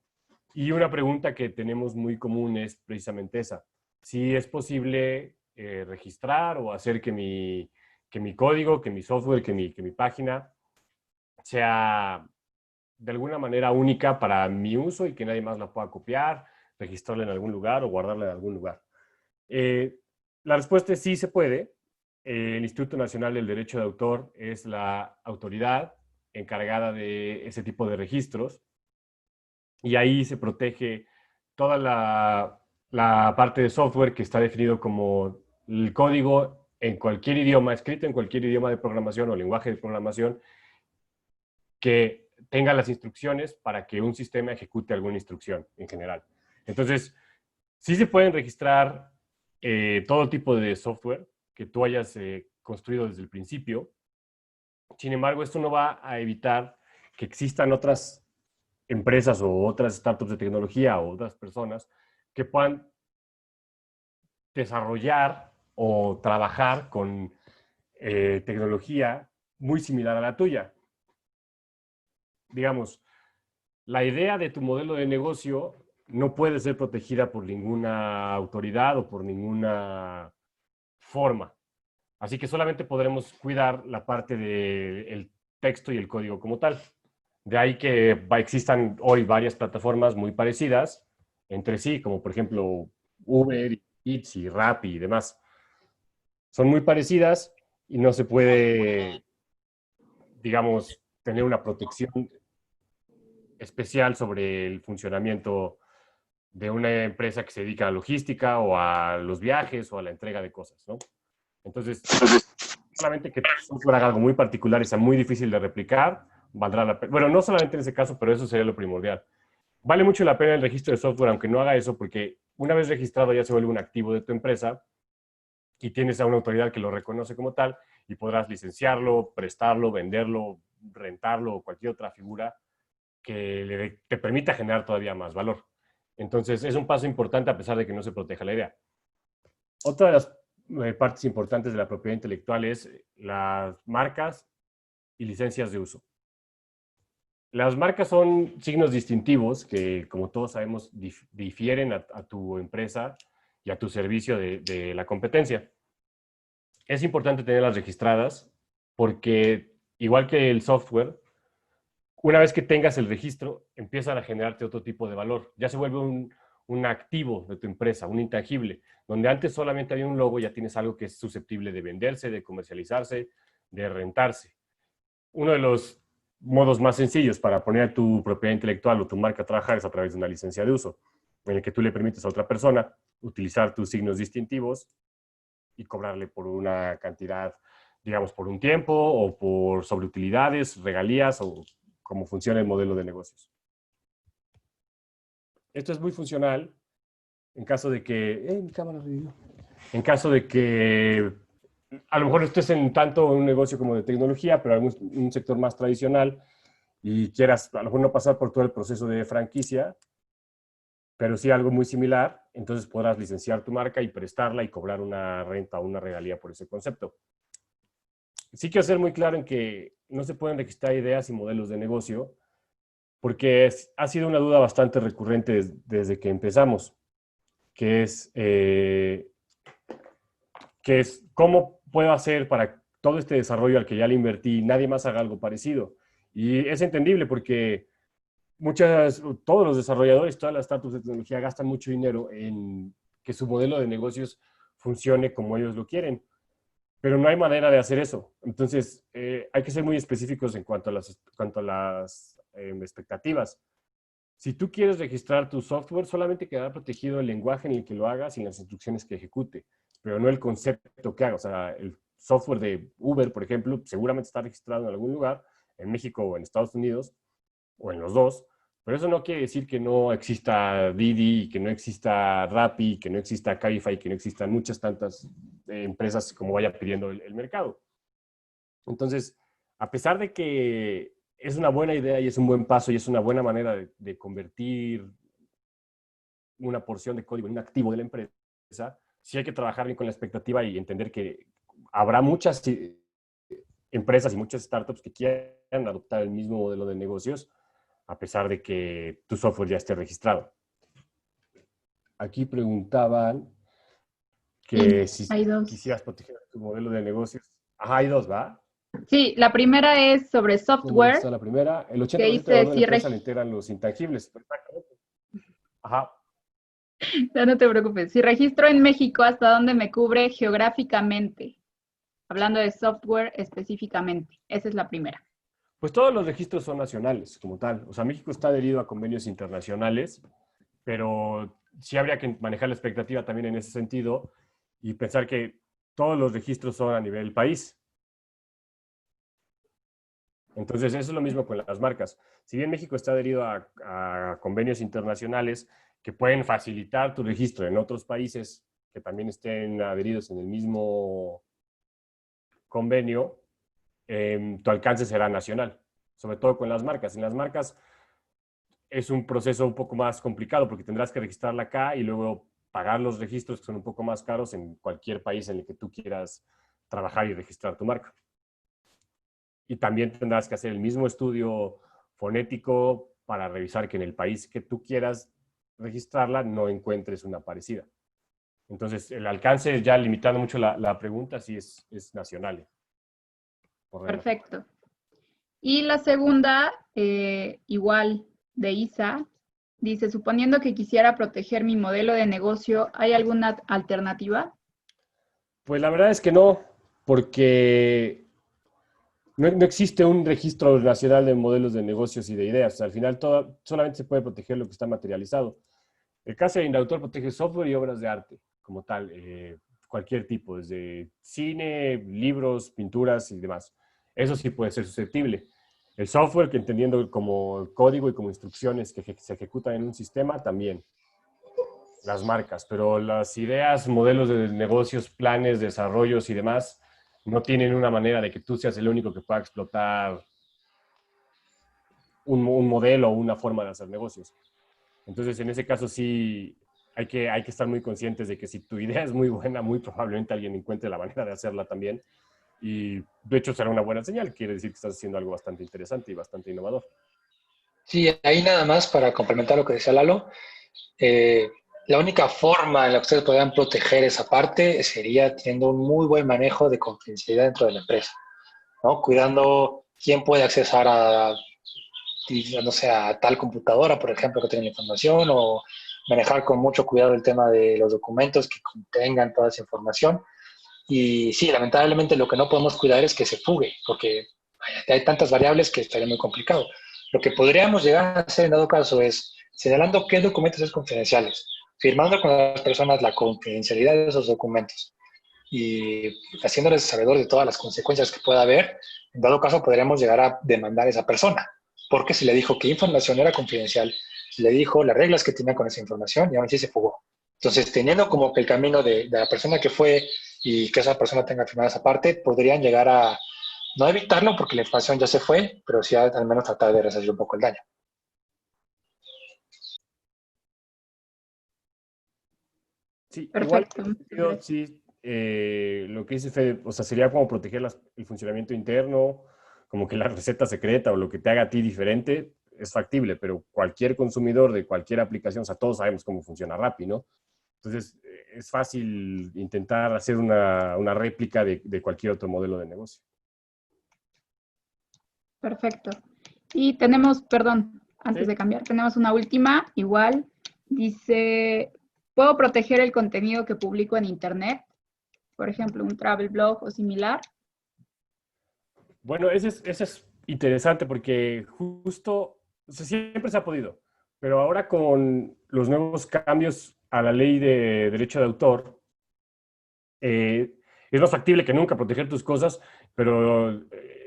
Y una pregunta que tenemos muy común es precisamente esa. Si es posible registrar o hacer que mi código, que mi software, que mi página sea de alguna manera única para mi uso y que nadie más la pueda copiar, registrarla en algún lugar o guardarla en algún lugar. La respuesta es sí se puede. El Instituto Nacional del Derecho de Autor es la autoridad encargada de ese tipo de registros y ahí se protege toda la parte de software que está definido como el código en cualquier idioma, escrito en cualquier idioma de programación o lenguaje de programación que tenga las instrucciones para que un sistema ejecute alguna instrucción en general. Entonces, sí se pueden registrar todo tipo de software que tú hayas construido desde el principio. Sin embargo, esto no va a evitar que existan otras empresas o otras startups de tecnología o otras personas que puedan desarrollar o trabajar con tecnología muy similar a la tuya. Digamos, la idea de tu modelo de negocio no puede ser protegida por ninguna autoridad o por ninguna forma. Así que solamente podremos cuidar la parte del texto y el código como tal. De ahí que existan hoy varias plataformas muy parecidas entre sí, como por ejemplo Uber, Eats y Rappi y demás. Son muy parecidas y no se puede, digamos, tener una protección especial sobre el funcionamiento de una empresa que se dedica a la logística o a los viajes o a la entrega de cosas, ¿no? Entonces, solamente que tu software haga algo muy particular y sea muy difícil de replicar, valdrá la pena. Bueno, no solamente en ese caso, pero eso sería lo primordial. Vale mucho la pena el registro de software, aunque no haga eso, porque una vez registrado ya se vuelve un activo de tu empresa y tienes a una autoridad que lo reconoce como tal y podrás licenciarlo, prestarlo, venderlo, rentarlo o cualquier otra figura que te permita generar todavía más valor. Entonces, es un paso importante a pesar de que no se proteja la idea. Otra de las partes importantes de la propiedad intelectual es las marcas y licencias de uso. Las marcas son signos distintivos que, como todos sabemos, difieren a tu empresa y a tu servicio de la competencia. Es importante tenerlas registradas porque, igual que el software, una vez que tengas el registro, empiezan a generarte otro tipo de valor. Ya se vuelve un activo de tu empresa, un intangible, donde antes solamente había un logo, ya tienes algo que es susceptible de venderse, de comercializarse, de rentarse. Uno de los modos más sencillos para poner tu propiedad intelectual o tu marca a trabajar es a través de una licencia de uso, en el que tú le permites a otra persona utilizar tus signos distintivos y cobrarle por una cantidad, digamos, por un tiempo o por sobreutilidades, regalías o cómo funciona el modelo de negocios. Esto es muy funcional en caso de que... mi cámara revivió. En caso de que a lo mejor estés en tanto un negocio como de tecnología, pero en un sector más tradicional y quieras a lo mejor no pasar por todo el proceso de franquicia, pero sí algo muy similar, entonces podrás licenciar tu marca y prestarla y cobrar una renta o una regalía por ese concepto. Sí quiero ser muy claro en que no se pueden registrar ideas y modelos de negocio, porque ha sido una duda bastante recurrente desde que empezamos, que es cómo puedo hacer para todo este desarrollo al que ya le invertí, nadie más haga algo parecido. Y es entendible porque todos los desarrolladores, todas las startups de tecnología gastan mucho dinero en que su modelo de negocios funcione como ellos lo quieren, pero no hay manera de hacer eso. Entonces, hay que ser muy específicos en cuanto a las expectativas. Si tú quieres registrar tu software, solamente quedará protegido el lenguaje en el que lo hagas y las instrucciones que ejecute, pero no el concepto que haga. O sea, el software de Uber, por ejemplo, seguramente está registrado en algún lugar, en México o en Estados Unidos, o en los dos, pero eso no quiere decir que no exista Didi, que no exista Rappi, que no exista Cabify, que no existan muchas tantas empresas como vaya pidiendo el mercado. Entonces, a pesar de que es una buena idea y es un buen paso y es una buena manera de convertir una porción de código en un activo de la empresa, sí hay que trabajar bien con la expectativa y entender que habrá muchas empresas y muchas startups que quieran adoptar el mismo modelo de negocios a pesar de que tu software ya esté registrado. Aquí preguntaban que
Sí,
si
hay dos.
quisieras proteger tu modelo de negocios. Ajá, hay dos, ¿va?
Sí, la primera es sobre
¿Dónde
software,
está la primera? El
que
80% del
dice
valor de la empresa le integran los intangibles. Exactamente. Ajá.
no, no te preocupes, si registro en México, ¿hasta dónde me cubre geográficamente? Hablando de software específicamente. Esa es la primera.
Pues todos los registros son nacionales, como tal. O sea, México está adherido a convenios internacionales, pero sí habría que manejar la expectativa también en ese sentido y pensar que todos los registros son a nivel país. Entonces, eso es lo mismo con las marcas. Si bien México está adherido a convenios internacionales que pueden facilitar tu registro en otros países que también estén adheridos en el mismo convenio, tu alcance será nacional, sobre todo con las marcas. En las marcas es un proceso un poco más complicado porque tendrás que registrarla acá y luego pagar los registros que son un poco más caros en cualquier país en el que tú quieras trabajar y registrar tu marca. Y también tendrás que hacer el mismo estudio fonético para revisar que en el país que tú quieras registrarla no encuentres una parecida. Entonces, el alcance, ya limitando mucho la pregunta, sí es nacional.
Perfecto. Y la segunda, igual de Isa, dice, suponiendo que quisiera proteger mi modelo de negocio, ¿hay alguna alternativa?
Pues la verdad es que no, porque no existe un registro nacional de modelos de negocios y de ideas. O sea, al final solamente se puede proteger lo que está materializado. El caso de Indautor protege software y obras de arte, como tal, cualquier tipo, desde cine, libros, pinturas y demás. Eso sí puede ser susceptible. El software, que entendiendo como código y como instrucciones que se ejecutan en un sistema, también. Las marcas, pero las ideas, modelos de negocios, planes, desarrollos y demás, no tienen una manera de que tú seas el único que pueda explotar un modelo o una forma de hacer negocios. Entonces, en ese caso sí hay que estar muy conscientes de que si tu idea es muy buena, muy probablemente alguien encuentre la manera de hacerla también. Y de hecho será una buena señal, quiere decir que estás haciendo algo bastante interesante y bastante innovador.
Sí, ahí nada más para complementar lo que decía Lalo, eh, la única forma en la que ustedes podrían proteger esa parte sería teniendo un muy buen manejo de confidencialidad dentro de la empresa, ¿no? Cuidando quién puede accesar a, no sé, a tal computadora, por ejemplo, que tenga la información, o manejar con mucho cuidado el tema de los documentos que contengan toda esa información. Y sí, lamentablemente lo que no podemos cuidar es que se fugue, porque hay tantas variables que estaría muy complicado. Lo que podríamos llegar a hacer en dado caso es señalando qué documentos son confidenciales, firmando con las personas la confidencialidad de esos documentos y haciéndoles sabedor de todas las consecuencias que pueda haber. En dado caso podríamos llegar a demandar a esa persona, porque se le dijo qué información era confidencial, se le dijo las reglas que tenía con esa información y aún así se fugó. Entonces, teniendo como que el camino de la persona que fue y que esa persona tenga firmada esa parte, podrían llegar a no evitarlo porque la información ya se fue, pero sí al menos tratar de resarcir un poco el daño.
Sí, igual,
Perfecto. Muchas gracias.
sí, lo que dice Fede, o sea, sería como proteger el funcionamiento interno, como que la receta secreta o lo que te haga a ti diferente es factible, pero cualquier consumidor de cualquier aplicación, o sea, todos sabemos cómo funciona Rappi, ¿no? Entonces, es fácil intentar hacer una réplica de cualquier otro modelo de negocio.
Perfecto. Y tenemos, perdón, antes
¿Sí?
de cambiar, tenemos una última, igual, dice, ¿puedo proteger el contenido que publico en Internet? Por ejemplo, un travel blog o similar.
Bueno, ese es interesante porque justo, o sea, siempre se ha podido, pero ahora con los nuevos cambios a la ley de derecho de autor, eh, es más factible que nunca proteger tus cosas, pero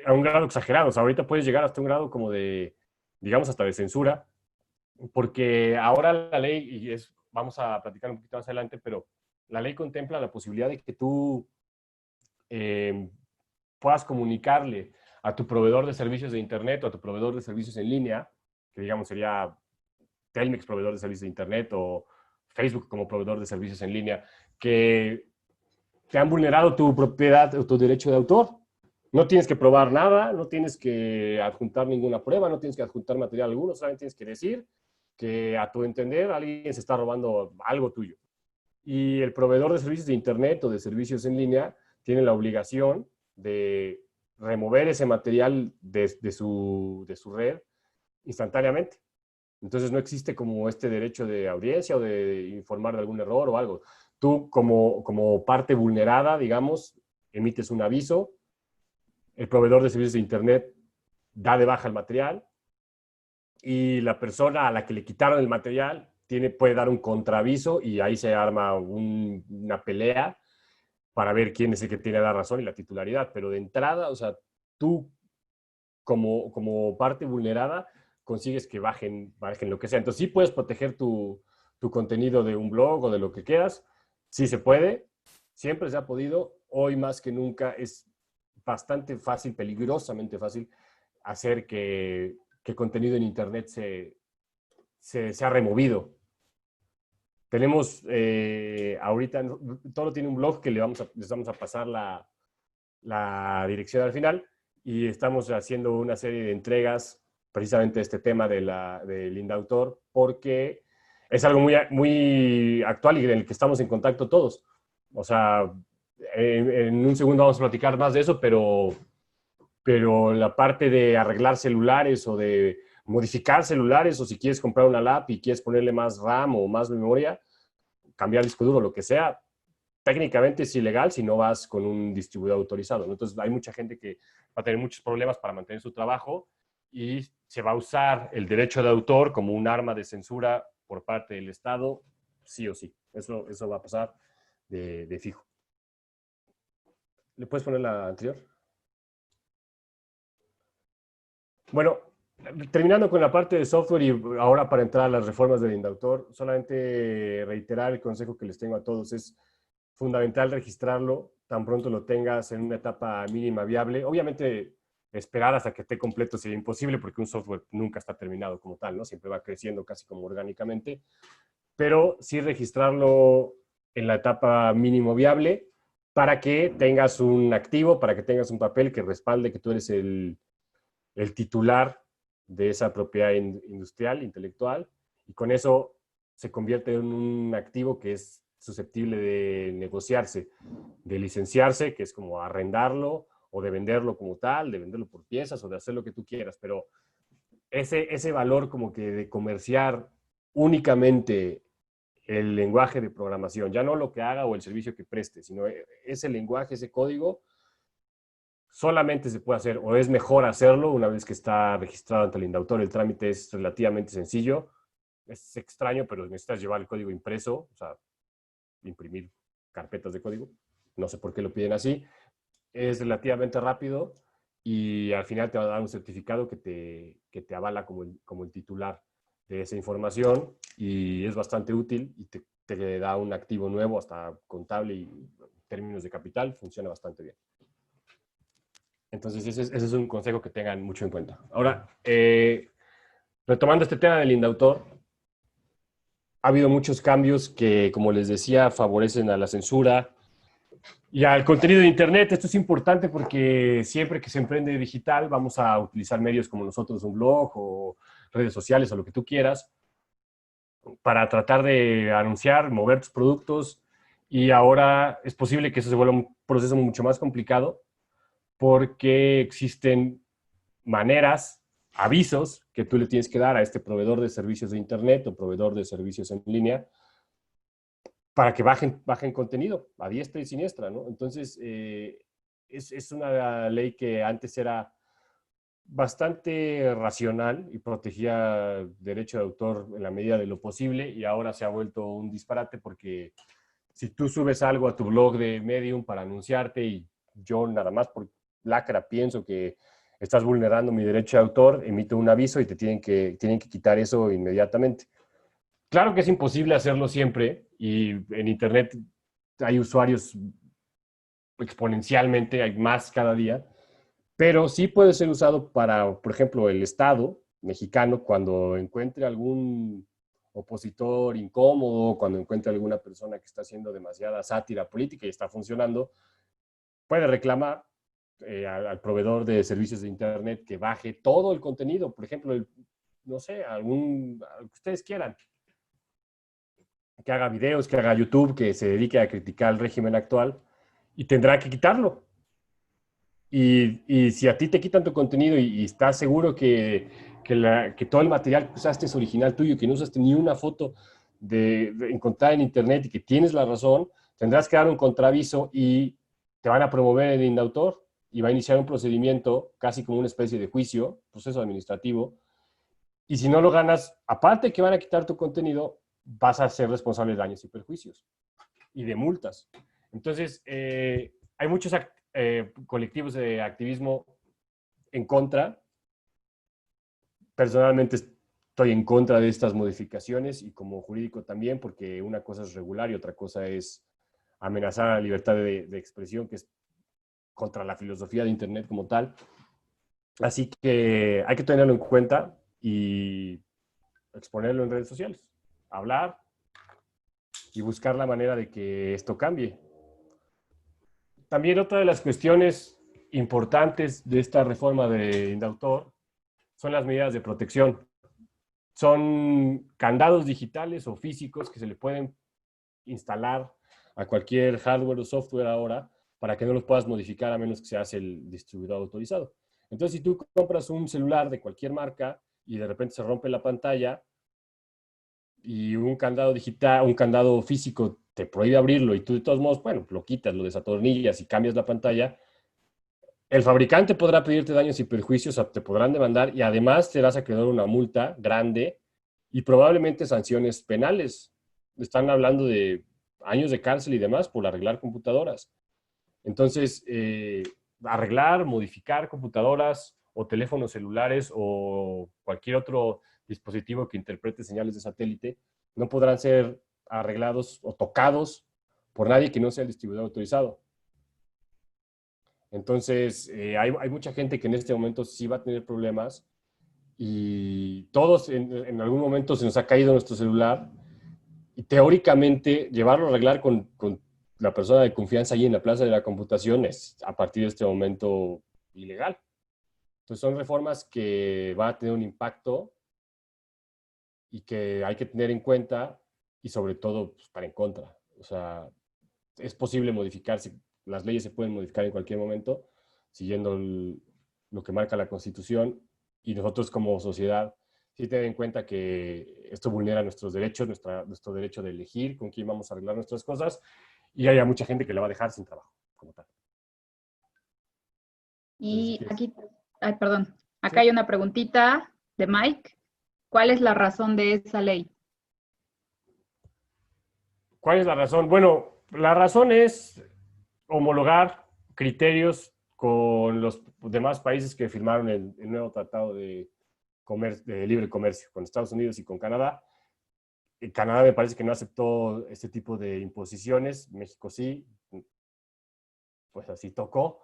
a un grado exagerado. O sea, ahorita puedes llegar hasta un grado como de, digamos, hasta de censura, porque ahora la ley, vamos a platicar un poquito más adelante, pero la ley contempla la posibilidad de que tú eh, puedas comunicarle a tu proveedor de servicios de Internet o a tu proveedor de servicios en línea, que digamos sería Telmex, proveedor de servicios de Internet, o Facebook como proveedor de servicios en línea, que te han vulnerado tu propiedad o tu derecho de autor. No tienes que probar nada, no tienes que adjuntar ninguna prueba, no tienes que adjuntar material alguno, solamente tienes que decir que a tu entender alguien se está robando algo tuyo. Y el proveedor de servicios de Internet o de servicios en línea tiene la obligación de remover ese material de su red instantáneamente. Entonces no existe como este derecho de audiencia o de informar de algún error o algo. Tú como parte vulnerada, digamos, emites un aviso, el proveedor de servicios de Internet da de baja el material y la persona a la que le quitaron el material puede dar un contraaviso y ahí se arma una pelea para ver quién es el que tiene la razón y la titularidad. Pero de entrada, o sea, tú como parte vulnerada consigues que bajen lo que sea. Entonces sí puedes proteger tu contenido de un blog o de lo que quieras. Sí se puede, siempre se ha podido. Hoy más que nunca es bastante fácil, peligrosamente fácil, hacer que contenido en Internet sea removido. Tenemos ahorita, todo tiene un blog que les vamos a pasar la dirección al final y estamos haciendo una serie de entregas precisamente de este tema del Indautor porque es algo muy actual y en el que estamos en contacto todos. O sea, en un segundo vamos a platicar más de eso, pero la parte de arreglar celulares o de modificar celulares o si quieres comprar una lap y quieres ponerle más RAM o más memoria, cambiar disco duro, lo que sea, técnicamente es ilegal si no vas con un distribuidor autorizado, ¿no? Entonces hay mucha gente que va a tener muchos problemas para mantener su trabajo y se va a usar el derecho de autor como un arma de censura por parte del Estado, sí o sí. Eso va a pasar de fijo. ¿Le puedes poner la anterior? Bueno, terminando con la parte de software y ahora para entrar a las reformas del Indautor, solamente reiterar el consejo que les tengo a todos. Es fundamental registrarlo tan pronto lo tengas en una etapa mínima viable. Obviamente, esperar hasta que esté completo sería imposible porque un software nunca está terminado como tal, ¿no? Siempre va creciendo casi como orgánicamente. Pero sí registrarlo en la etapa mínimo viable para que tengas un activo, para que tengas un papel que respalde que tú eres el titular de esa propiedad industrial, intelectual, y con eso se convierte en un activo que es susceptible de negociarse, de licenciarse, que es como arrendarlo, o de venderlo como tal, de venderlo por piezas, o de hacer lo que tú quieras, pero ese valor como que de comerciar únicamente el lenguaje de programación, ya no lo que haga o el servicio que preste, sino ese lenguaje, ese código, solamente se puede hacer, o es mejor hacerlo una vez que está registrado ante el Indautor. El trámite es relativamente sencillo, es extraño, pero necesitas llevar el código impreso, o sea, imprimir carpetas de código. No sé por qué lo piden así. Es relativamente rápido y al final te va a dar un certificado que te avala como el titular de esa información y es bastante útil y te da un activo nuevo, hasta contable y en términos de capital, funciona bastante bien. Entonces, ese es un consejo que tengan mucho en cuenta. Ahora, retomando este tema del Indautor, ha habido muchos cambios que, como les decía, favorecen a la censura y al contenido de Internet. Esto es importante porque siempre que se emprende digital vamos a utilizar medios como nosotros, un blog o redes sociales o lo que tú quieras, para tratar de anunciar, mover tus productos, y ahora es posible que eso se vuelva un proceso mucho más complicado porque existen maneras, avisos que tú le tienes que dar a este proveedor de servicios de Internet o proveedor de servicios en línea para que bajen contenido a diestra y siniestra, ¿no? Entonces, es una ley que antes era bastante racional y protegía derecho de autor en la medida de lo posible, y ahora se ha vuelto un disparate porque si tú subes algo a tu blog de Medium para anunciarte y yo nada más por lacra pienso que estás vulnerando mi derecho de autor, emito un aviso y tienen que quitar eso inmediatamente. Claro que es imposible hacerlo siempre y en Internet hay usuarios exponencialmente, hay más cada día, pero sí puede ser usado para, por ejemplo, el Estado mexicano cuando encuentre algún opositor incómodo, cuando encuentre alguna persona que está haciendo demasiada sátira política y está funcionando, puede reclamar al proveedor de servicios de Internet que baje todo el contenido, por ejemplo, no sé, algo que ustedes quieran, que haga videos, que haga YouTube, que se dedique a criticar el régimen actual, y tendrá que quitarlo. Y si a ti te quitan tu contenido y estás seguro que todo el material que usaste es original tuyo, que no usaste ni una foto de encontrada en Internet y que tienes la razón, tendrás que dar un contraaviso y te van a promover el indautor y va a iniciar un procedimiento casi como una especie de juicio, proceso administrativo. Y si no lo ganas, aparte que van a quitar tu contenido, vas a ser responsable de daños y perjuicios y de multas. Entonces, hay muchos colectivos de activismo en contra. Personalmente estoy en contra de estas modificaciones y como jurídico también, porque una cosa es regular y otra cosa es amenazar a la libertad de expresión, que es contra la filosofía de Internet como tal. Así que hay que tenerlo en cuenta y exponerlo en redes sociales, hablar y buscar la manera de que esto cambie. También otra de las cuestiones importantes de esta reforma de Indautor son las medidas de protección. Son candados digitales o físicos que se le pueden instalar a cualquier hardware o software ahora para que no los puedas modificar a menos que seas el distribuidor autorizado. Entonces, si tú compras un celular de cualquier marca y de repente se rompe la pantalla y un candado digital, un candado físico te prohíbe abrirlo y tú de todos modos, bueno, lo quitas, lo desatornillas y cambias la pantalla, el fabricante podrá pedirte daños y perjuicios, te podrán demandar y además te vas a quedar una multa grande y probablemente sanciones penales. Están hablando de años de cárcel y demás por arreglar computadoras. Entonces, arreglar, modificar computadoras o teléfonos celulares o cualquier otro dispositivo que interprete señales de satélite no podrán ser arreglados o tocados por nadie que no sea el distribuidor autorizado. Entonces, hay mucha gente que en este momento sí va a tener problemas y todos en algún momento se nos ha caído nuestro celular y teóricamente llevarlo a arreglar con la persona de confianza ahí en la plaza de la computación es a partir de este momento ilegal. Entonces son reformas que van a tener un impacto y que hay que tener en cuenta y sobre todo pues, para en contra. O sea, es posible modificarse, las leyes se pueden modificar en cualquier momento siguiendo lo que marca la Constitución y nosotros como sociedad sí tener en cuenta que esto vulnera nuestros derechos, nuestro derecho de elegir con quién vamos a arreglar nuestras cosas y hay mucha gente que le va a dejar sin trabajo como tal.
Y
Entonces,
aquí, ay, perdón,
¿sí?
acá hay una preguntita de Mike. ¿Cuál es la razón de esa ley?
¿Cuál es la razón? Bueno, la razón es homologar criterios con los demás países que firmaron el nuevo tratado de libre comercio con Estados Unidos y con Canadá. Canadá me parece que no aceptó este tipo de imposiciones, México sí, pues así tocó.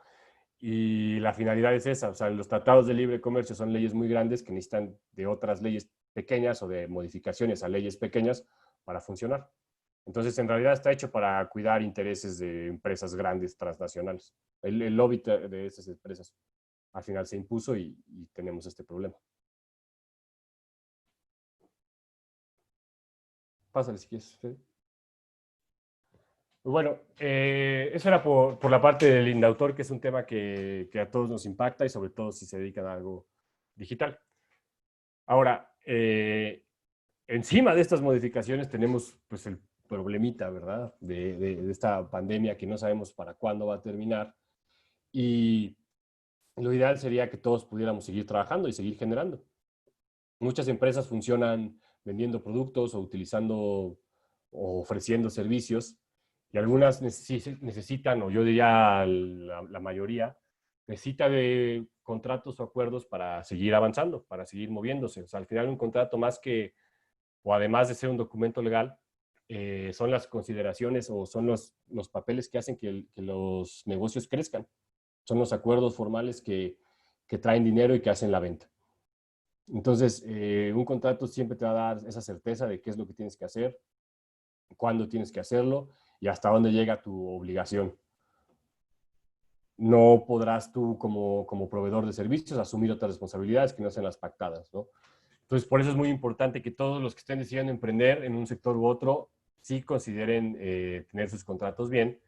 Y la finalidad es esa, o sea, los tratados de libre comercio son leyes muy grandes que necesitan de otras leyes pequeñas o de modificaciones a leyes pequeñas para funcionar. Entonces, en realidad está hecho para cuidar intereses de empresas grandes transnacionales. El lobby de esas empresas al final se impuso y tenemos este problema. Pásale si quieres, Fede. Bueno, eso era por la parte del indautor, que es un tema que a todos nos impacta y sobre todo si se dedican a algo digital. Ahora, encima de estas modificaciones tenemos pues el problemita, ¿verdad? De esta pandemia que no sabemos para cuándo va a terminar y lo ideal sería que todos pudiéramos seguir trabajando y seguir generando. Muchas empresas funcionan vendiendo productos o utilizando o ofreciendo servicios y algunas necesitan, o yo diría la mayoría, necesita de contratos o acuerdos para seguir avanzando, para seguir moviéndose. O sea, al final un contrato más que, o además de ser un documento legal, son las consideraciones o son los papeles que hacen que los negocios crezcan. Son los acuerdos formales que traen dinero y que hacen la venta. Entonces, un contrato siempre te va a dar esa certeza de qué es lo que tienes que hacer, cuándo tienes que hacerlo y hasta dónde llega tu obligación. No podrás tú como proveedor de servicios asumir otras responsabilidades que no sean las pactadas, ¿no? Entonces, por eso es muy importante que todos los que estén decidiendo emprender en un sector u otro sí consideren tener sus contratos bien,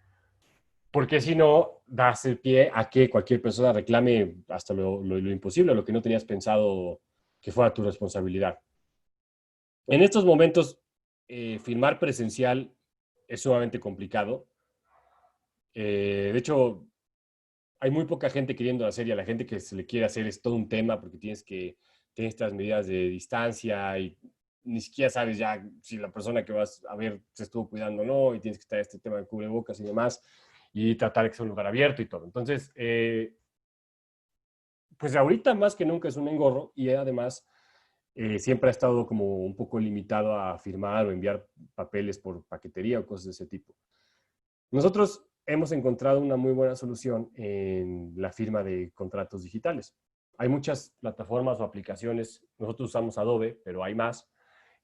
porque si no, das el pie a que cualquier persona reclame hasta lo imposible, lo que no tenías pensado que fuera tu responsabilidad. En estos momentos, firmar presencial es sumamente complicado. De hecho, hay muy poca gente queriendo hacer y a la gente que se le quiere hacer es todo un tema porque tienes que tener estas medidas de distancia y ni siquiera sabes ya si la persona que vas a ver se estuvo cuidando o no y tienes que estar este tema de cubrebocas y demás y tratar de que sea un lugar abierto y todo. Entonces, pues ahorita más que nunca es un engorro y además siempre ha estado como un poco limitado a firmar o enviar papeles por paquetería o cosas de ese tipo. Nosotros hemos encontrado una muy buena solución en la firma de contratos digitales. Hay muchas plataformas o aplicaciones, nosotros usamos Adobe, pero hay más,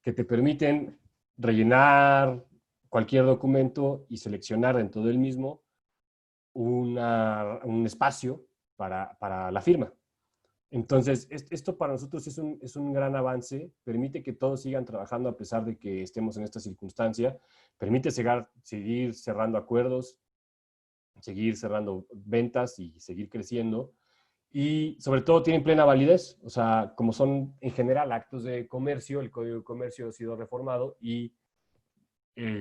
que te permiten rellenar cualquier documento y seleccionar dentro del mismo un espacio para la firma. Entonces, esto para nosotros es un gran avance, permite que todos sigan trabajando a pesar de que estemos en esta circunstancia, permite seguir cerrando acuerdos, seguir cerrando ventas y seguir creciendo. Y sobre todo tienen plena validez, o sea, como son en general actos de comercio, el Código de Comercio ha sido reformado y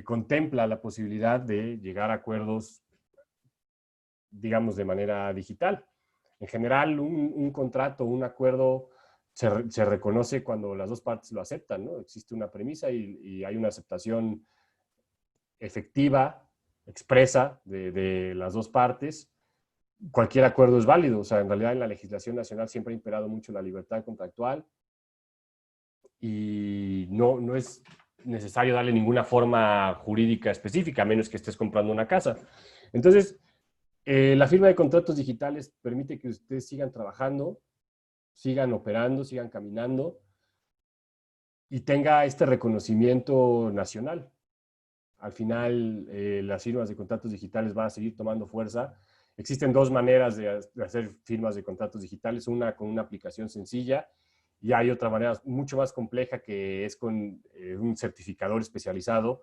contempla la posibilidad de llegar a acuerdos, digamos, de manera digital. En general, un contrato, un acuerdo se reconoce cuando las dos partes lo aceptan, ¿no? Existe una premisa y hay una aceptación efectiva, expresa de las dos partes. Cualquier acuerdo es válido. O sea, en realidad en la legislación nacional siempre ha imperado mucho la libertad contractual y no es necesario darle ninguna forma jurídica específica, a menos que estés comprando una casa. Entonces, la firma de contratos digitales permite que ustedes sigan trabajando, sigan operando, sigan caminando y tenga este reconocimiento nacional. Al final, las firmas de contratos digitales van a seguir tomando fuerza. Existen dos maneras de hacer firmas de contratos digitales, una con una aplicación sencilla y hay otra manera mucho más compleja que es con un certificador especializado.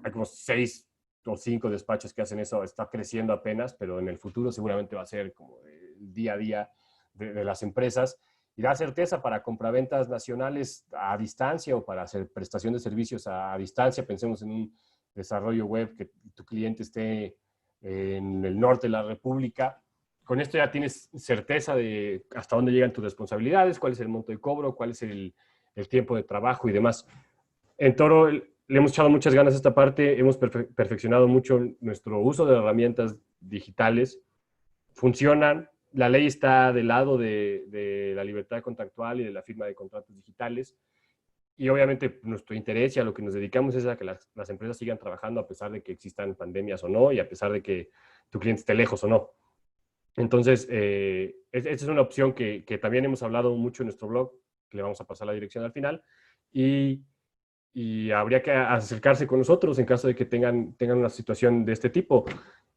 Hay como 6 o 5 despachos que hacen eso, está creciendo apenas, pero en el futuro seguramente va a ser como el día a día de las empresas y da certeza para compraventas nacionales a distancia o para hacer prestación de servicios a distancia. Pensemos en un desarrollo web que tu cliente esté en el norte de la República. Con esto ya tienes certeza de hasta dónde llegan tus responsabilidades, cuál es el monto de cobro, cuál es el tiempo de trabajo y demás. En Toro le hemos echado muchas ganas a esta parte, hemos perfeccionado mucho nuestro uso de herramientas digitales, funcionan, la ley está del lado de la libertad contractual y de la firma de contratos digitales, y obviamente nuestro interés y a lo que nos dedicamos es a que las empresas sigan trabajando a pesar de que existan pandemias o no, y a pesar de que tu cliente esté lejos o no. Entonces, esa es una opción que también hemos hablado mucho en nuestro blog, que le vamos a pasar la dirección al final, y habría que acercarse con nosotros en caso de que tengan una situación de este tipo.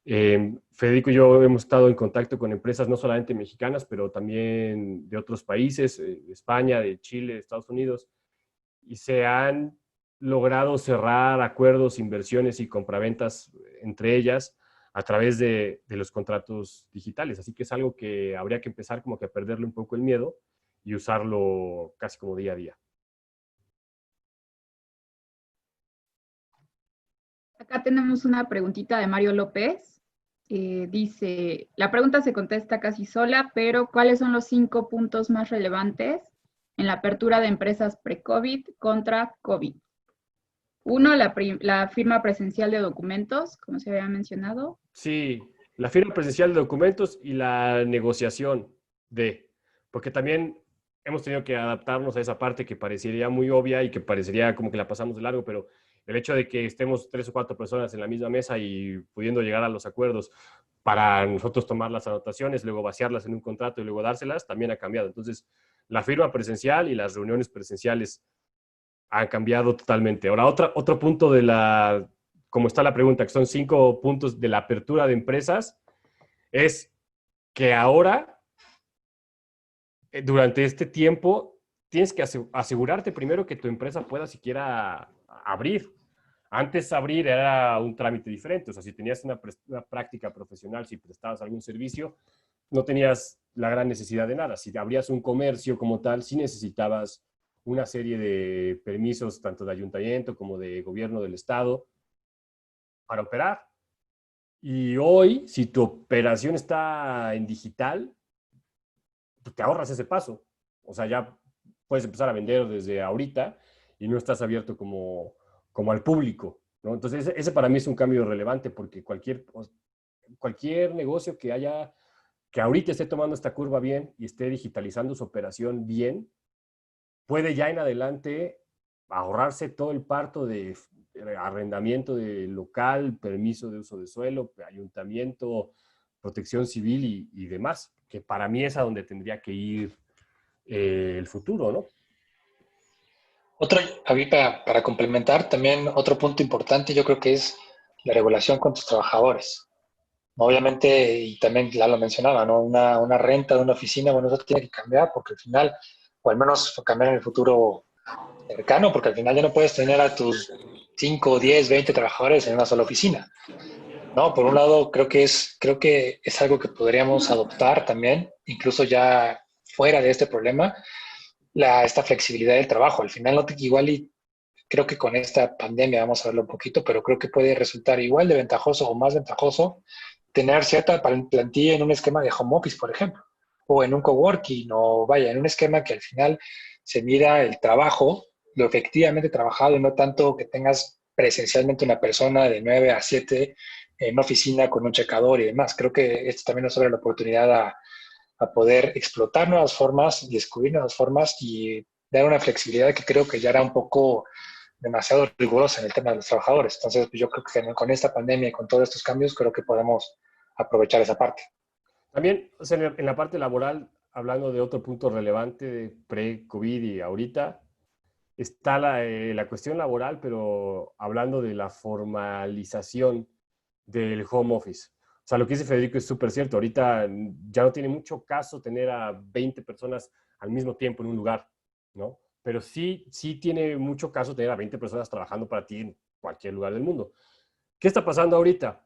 Federico y yo hemos estado en contacto con empresas no solamente mexicanas, pero también de otros países, de España, de Chile, de Estados Unidos, y se han logrado cerrar acuerdos, inversiones y compraventas entre ellas a través de los contratos digitales. Así que es algo que habría que empezar como que a perderle un poco el miedo y usarlo casi como día a día.
Acá tenemos una preguntita de Mario López. Dice, la pregunta se contesta casi sola, pero ¿cuáles son los 5 puntos más relevantes en la apertura de empresas pre-COVID contra COVID? Uno, la firma presencial de documentos, como se había mencionado.
Sí, la firma presencial de documentos y la negociación porque también hemos tenido que adaptarnos a esa parte que parecería muy obvia y que parecería como que la pasamos de largo, pero el hecho de que estemos 3 o 4 personas en la misma mesa y pudiendo llegar a los acuerdos para nosotros tomar las anotaciones, luego vaciarlas en un contrato y luego dárselas, también ha cambiado. Entonces, la firma presencial y las reuniones presenciales han cambiado totalmente. Ahora, otro punto como está la pregunta, que son 5 puntos de la apertura de empresas, es que ahora, durante este tiempo, tienes que asegurarte primero que tu empresa pueda siquiera abrir. Antes abrir era un trámite diferente, o sea, si tenías una práctica profesional, si prestabas algún servicio, no tenías la gran necesidad de nada. Si abrías un comercio como tal, sí necesitabas una serie de permisos, tanto de ayuntamiento como de gobierno del estado, para operar. Y hoy, si tu operación está en digital, te ahorras ese paso. O sea, ya puedes empezar a vender desde ahorita y no estás abierto como al público, ¿no? Entonces, ese para mí es un cambio relevante porque cualquier negocio que ahorita esté tomando esta curva bien y esté digitalizando su operación bien, puede ya en adelante ahorrarse todo el parto de arrendamiento de local, permiso de uso de suelo, ayuntamiento, protección civil y demás, que para mí es a donde tendría que ir el futuro, ¿no?
Para complementar, también otro punto importante yo creo que es la regulación con tus trabajadores. Obviamente, y también ya lo mencionaba, ¿no? Una renta de una oficina, bueno, eso tiene que cambiar porque al final, o al menos cambiar en el futuro cercano, porque al final ya no puedes tener a tus 5, 10, 20 trabajadores en una sola oficina. No, por un lado, creo que es algo que podríamos adoptar también, incluso ya fuera de este problema, esta flexibilidad del trabajo. Al final, igual y creo que con esta pandemia vamos a verlo un poquito, pero creo que puede resultar igual de ventajoso o más ventajoso tener cierta plantilla en un esquema de home office, por ejemplo, o en un coworking, o vaya, en un esquema que al final se mira el trabajo, lo efectivamente trabajado, y no tanto que tengas presencialmente una persona de 9 a 7 en una oficina con un checador y demás. Creo que esto también nos abre la oportunidad a poder explotar nuevas formas, descubrir nuevas formas y dar una flexibilidad que creo que ya era un poco demasiado rigurosa en el tema de los trabajadores. Entonces, pues yo creo que con esta pandemia y con todos estos cambios, creo que podemos aprovechar esa parte.
También, o sea, en la parte laboral, hablando de otro punto relevante de pre-COVID y ahorita, está la cuestión laboral, pero hablando de la formalización del home office. O sea, lo que dice Federico es súper cierto. Ahorita ya no tiene mucho caso tener a 20 personas al mismo tiempo en un lugar, ¿no? Pero sí tiene mucho caso tener a 20 personas trabajando para ti en cualquier lugar del mundo. ¿Qué está pasando ahorita?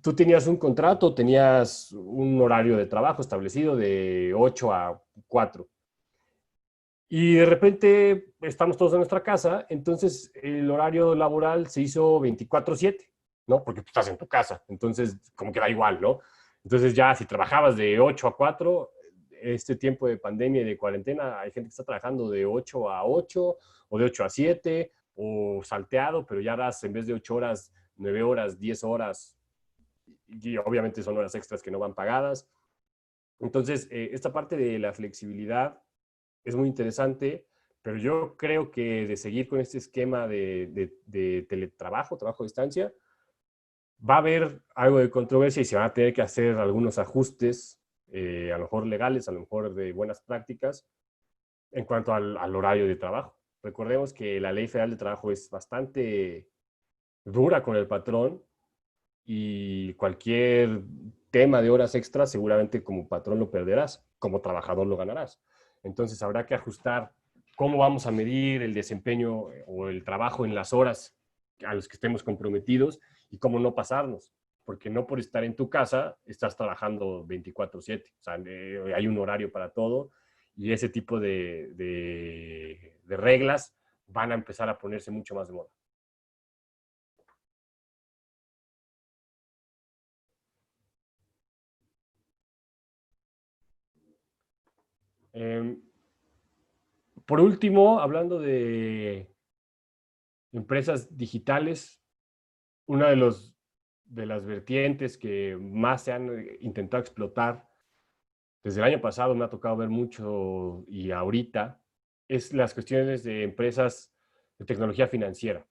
Tú tenías un contrato, tenías un horario de trabajo establecido de 8 a 4. Y de repente estamos todos en nuestra casa, entonces el horario laboral se hizo 24/7, ¿no? Porque tú estás en tu casa, entonces como que da igual, ¿no? Entonces ya si trabajabas de 8 a 4, este tiempo de pandemia y de cuarentena, hay gente que está trabajando de 8 a 8 o de 8 a 7 o salteado, pero ya harás en vez de 8 horas, 9 horas, 10 horas, y obviamente son horas extras que no van pagadas. Entonces, esta parte de la flexibilidad es muy interesante, pero yo creo que de seguir con este esquema de teletrabajo, trabajo a distancia, va a haber algo de controversia y se van a tener que hacer algunos ajustes, a lo mejor legales, a lo mejor de buenas prácticas, en cuanto al horario de trabajo. Recordemos que la Ley Federal de Trabajo es bastante dura con el patrón y cualquier tema de horas extras seguramente como patrón lo perderás, como trabajador lo ganarás. Entonces habrá que ajustar cómo vamos a medir el desempeño o el trabajo en las horas a los que estemos comprometidos y cómo no pasarnos, porque no por estar en tu casa estás trabajando 24/7, o sea, hay un horario para todo y ese tipo de reglas van a empezar a ponerse mucho más de moda. Eh, por último, hablando de empresas digitales, una de las vertientes que más se han intentado explotar desde el año pasado, me ha tocado ver mucho y ahorita, es las cuestiones de empresas de tecnología financiera.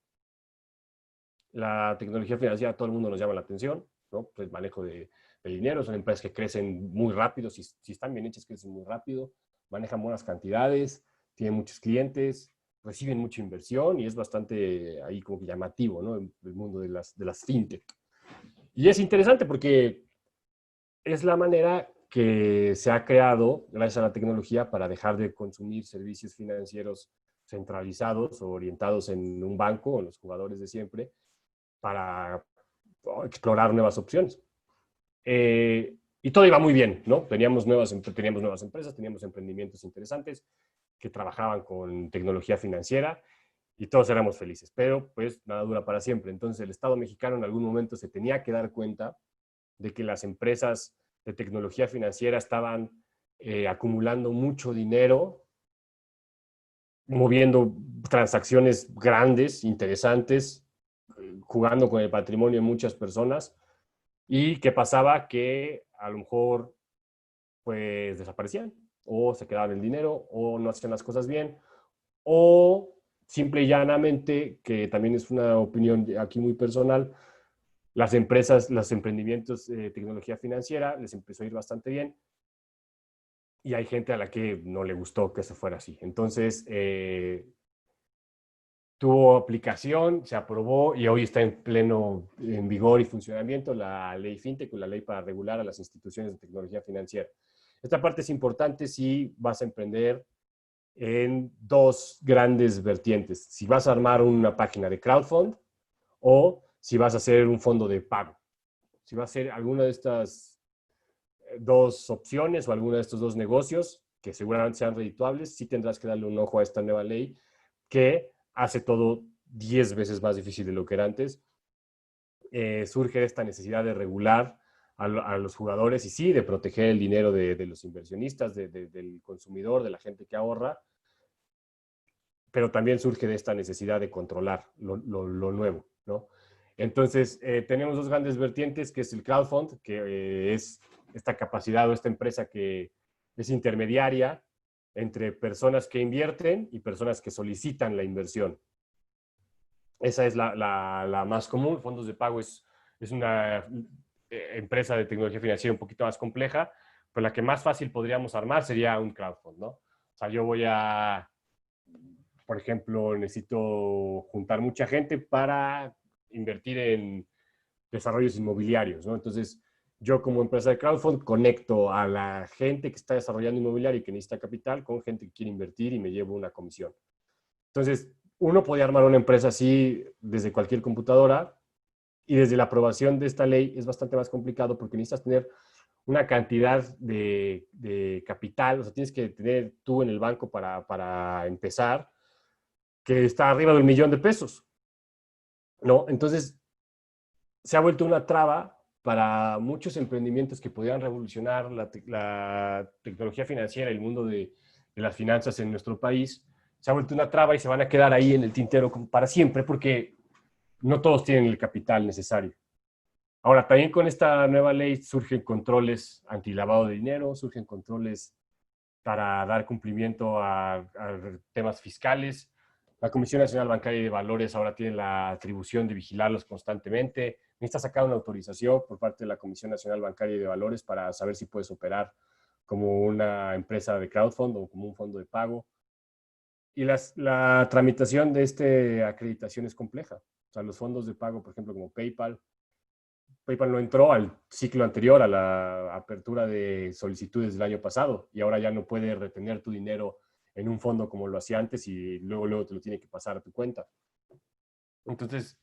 La tecnología financiera a todo el mundo nos llama la atención, ¿no? Pues el manejo de dinero, son empresas que crecen muy rápido, si están bien hechas, crecen muy rápido, manejan buenas cantidades, tienen muchos clientes, reciben mucha inversión y es bastante ahí como que llamativo, ¿no? El mundo de las fintech. Y es interesante porque es la manera que se ha creado, gracias a la tecnología, para dejar de consumir servicios financieros centralizados o orientados en un banco o en los jugadores de siempre, para explorar nuevas opciones. Y todo iba muy bien, ¿no? Teníamos nuevas empresas, teníamos emprendimientos interesantes que trabajaban con tecnología financiera y todos éramos felices, pero pues nada dura para siempre. Entonces el Estado mexicano en algún momento se tenía que dar cuenta de que las empresas de tecnología financiera estaban acumulando mucho dinero, moviendo transacciones grandes, interesantes, jugando con el patrimonio de muchas personas. ¿Y qué pasaba? Que a lo mejor pues desaparecían o se quedaban el dinero o no hacían las cosas bien o simple y llanamente, que también es una opinión aquí muy personal, las empresas, los emprendimientos de tecnología financiera les empezó a ir bastante bien y hay gente a la que no le gustó que se fuera así. Entonces, tuvo aplicación, se aprobó y hoy está en vigor y funcionamiento la ley FinTech, la ley para regular a las instituciones de tecnología financiera. Esta parte es importante si vas a emprender en dos grandes vertientes. Si vas a armar una página de crowdfund o si vas a hacer un fondo de pago. Si vas a hacer alguna de estas dos opciones o alguno de estos dos negocios que seguramente sean redituables, sí tendrás que darle un ojo a esta nueva ley que hace todo 10 veces más difícil de lo que era antes. Surge esta necesidad de regular a los jugadores y sí, de proteger el dinero de los inversionistas, del consumidor, de la gente que ahorra, pero también surge de esta necesidad de controlar lo nuevo, ¿no? Entonces, tenemos dos grandes vertientes, que es el crowdfund, que es esta capacidad o esta empresa que es intermediaria entre personas que invierten y personas que solicitan la inversión. Esa es la más común. Fondos de pago es una empresa de tecnología financiera un poquito más compleja, pero la que más fácil podríamos armar sería un crowdfund, ¿no? O sea, yo voy a, por ejemplo, necesito juntar mucha gente para invertir en desarrollos inmobiliarios, ¿no? Entonces, yo como empresa de crowdfund conecto a la gente que está desarrollando inmobiliario y que necesita capital con gente que quiere invertir y me llevo una comisión. Entonces, uno puede armar una empresa así desde cualquier computadora y desde la aprobación de esta ley es bastante más complicado porque necesitas tener una cantidad de capital, o sea, tienes que tener tú en el banco para empezar, que está arriba del $1,000,000, ¿no? Entonces, se ha vuelto una traba para muchos emprendimientos que podrían revolucionar la tecnología financiera, el mundo de las finanzas en nuestro país. Se ha vuelto una traba y se van a quedar ahí en el tintero para siempre porque no todos tienen el capital necesario. Ahora, también con esta nueva ley surgen controles antilavado de dinero, surgen controles para dar cumplimiento a temas fiscales. La Comisión Nacional Bancaria y de Valores ahora tiene la atribución de vigilarlos constantemente. Necesita sacar una autorización por parte de la Comisión Nacional Bancaria y de Valores para saber si puedes operar como una empresa de crowdfund o como un fondo de pago. Y la tramitación de esta acreditación es compleja. O sea, los fondos de pago, por ejemplo, como PayPal no entró al ciclo anterior, a la apertura de solicitudes del año pasado, y ahora ya no puede retener tu dinero en un fondo como lo hacía antes y luego te lo tiene que pasar a tu cuenta. Entonces,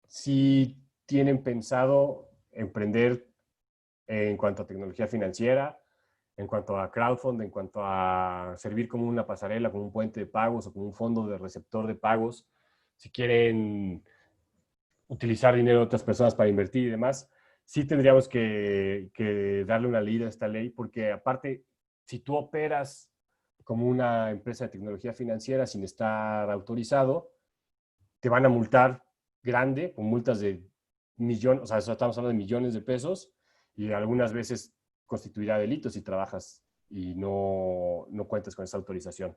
si tienen pensado emprender en cuanto a tecnología financiera, en cuanto a crowdfund, en cuanto a servir como una pasarela, como un puente de pagos o como un fondo de receptor de pagos, si quieren utilizar dinero de otras personas para invertir y demás, sí tendríamos que darle una leída a esta ley, porque aparte, si tú operas como una empresa de tecnología financiera sin estar autorizado, te van a multar grande, con multas de millones, o sea, estamos hablando de millones de pesos, y algunas veces constituirá delito si trabajas y no cuentas con esa autorización.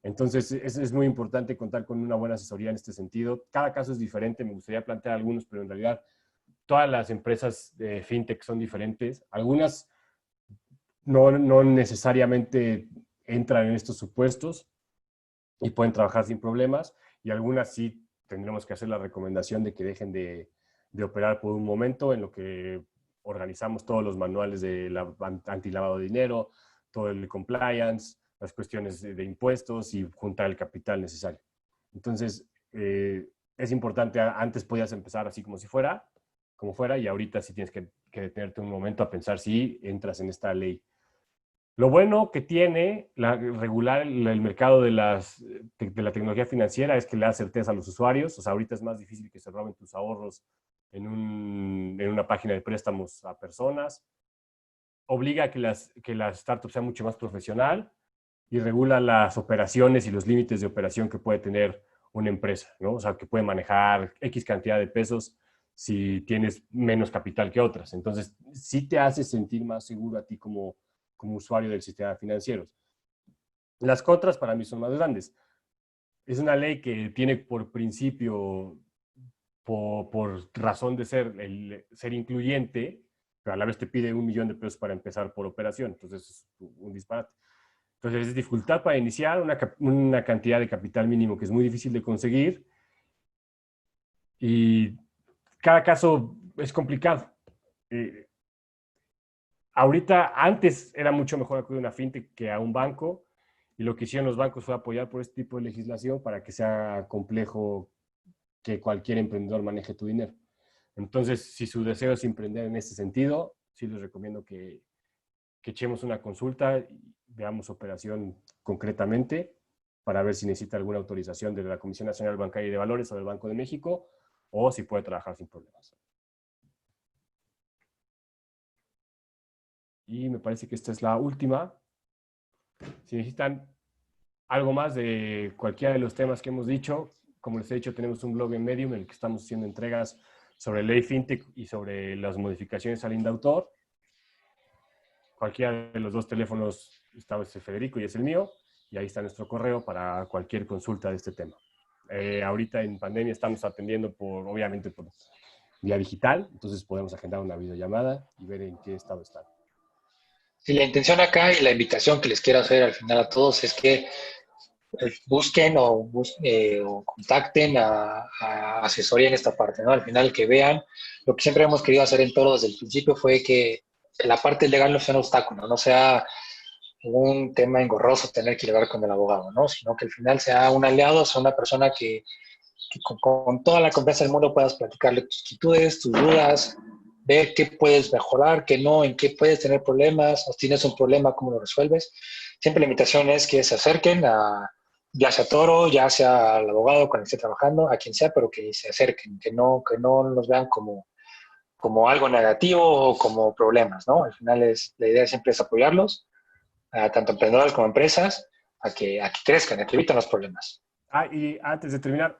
Entonces, es muy importante contar con una buena asesoría en este sentido. Cada caso es diferente, me gustaría plantear algunos, pero en realidad todas las empresas de fintech son diferentes. Algunas no necesariamente entran en estos supuestos y pueden trabajar sin problemas, y algunas sí tendremos que hacer la recomendación de que dejen de operar por un momento, en lo que organizamos todos los manuales de antilavado de dinero, todo el compliance, las cuestiones de impuestos y juntar el capital necesario. Entonces, es importante, antes podías empezar así como fuera, y ahorita sí tienes que detenerte un momento a pensar si entras en esta ley. Lo bueno que tiene regular el mercado de la tecnología financiera es que le da certeza a los usuarios. O sea, ahorita es más difícil que se roben tus ahorros en una página de préstamos a personas. Obliga a que las startups sean mucho más profesional y regula las operaciones y los límites de operación que puede tener una empresa, ¿no? O sea, que puede manejar X cantidad de pesos si tienes menos capital que otras. Entonces, sí te hace sentir más seguro a ti como usuario del sistema financiero. Las contras para mí son más grandes. Es una ley que tiene por principio, por razón de ser incluyente, pero a la vez te pide $1,000,000 para empezar por operación. Entonces es un disparate. Entonces es dificultad para iniciar, una cantidad de capital mínimo que es muy difícil de conseguir, y cada caso es complicado. Ahorita, antes era mucho mejor acudir a una fintech que a un banco, y lo que hicieron los bancos fue apoyar por este tipo de legislación para que sea complejo que cualquier emprendedor maneje tu dinero. Entonces, si su deseo es emprender en ese sentido, sí les recomiendo que echemos una consulta y veamos operación concretamente para ver si necesita alguna autorización de la Comisión Nacional Bancaria y de Valores o del Banco de México, o si puede trabajar sin problemas. Y me parece que esta es la última. Si necesitan algo más de cualquiera de los temas que hemos dicho, como les he dicho, tenemos un blog en Medium en el que estamos haciendo entregas sobre ley fintech y sobre las modificaciones al indautor. Cualquiera de los dos teléfonos, está es Federico y es el mío, y ahí está nuestro correo para cualquier consulta de este tema. Ahorita en pandemia estamos atendiendo obviamente por vía digital, entonces podemos agendar una videollamada y ver en qué estado están.
Sí, la intención acá y la invitación que les quiero hacer al final a todos es que busquen o contacten a asesoría en esta parte, ¿no? Al final que vean, lo que siempre hemos querido hacer en todo desde el principio fue que la parte legal no sea un obstáculo, no sea un tema engorroso tener que llevar con el abogado, ¿no? Sino que al final sea un aliado, sea una persona que con toda la confianza del mundo puedas platicarle tus inquietudes, tus dudas, ver qué puedes mejorar, qué no, en qué puedes tener problemas, o si tienes un problema, cómo lo resuelves. Siempre la invitación es que se acerquen ya sea Toro, ya sea al abogado con el que esté trabajando, a quien sea, pero que se acerquen, que no nos vean como algo negativo o como problemas, ¿no? Al final la idea siempre es apoyarlos, tanto emprendedores como empresas, a que crezcan, a que eviten los problemas.
Y antes de terminar,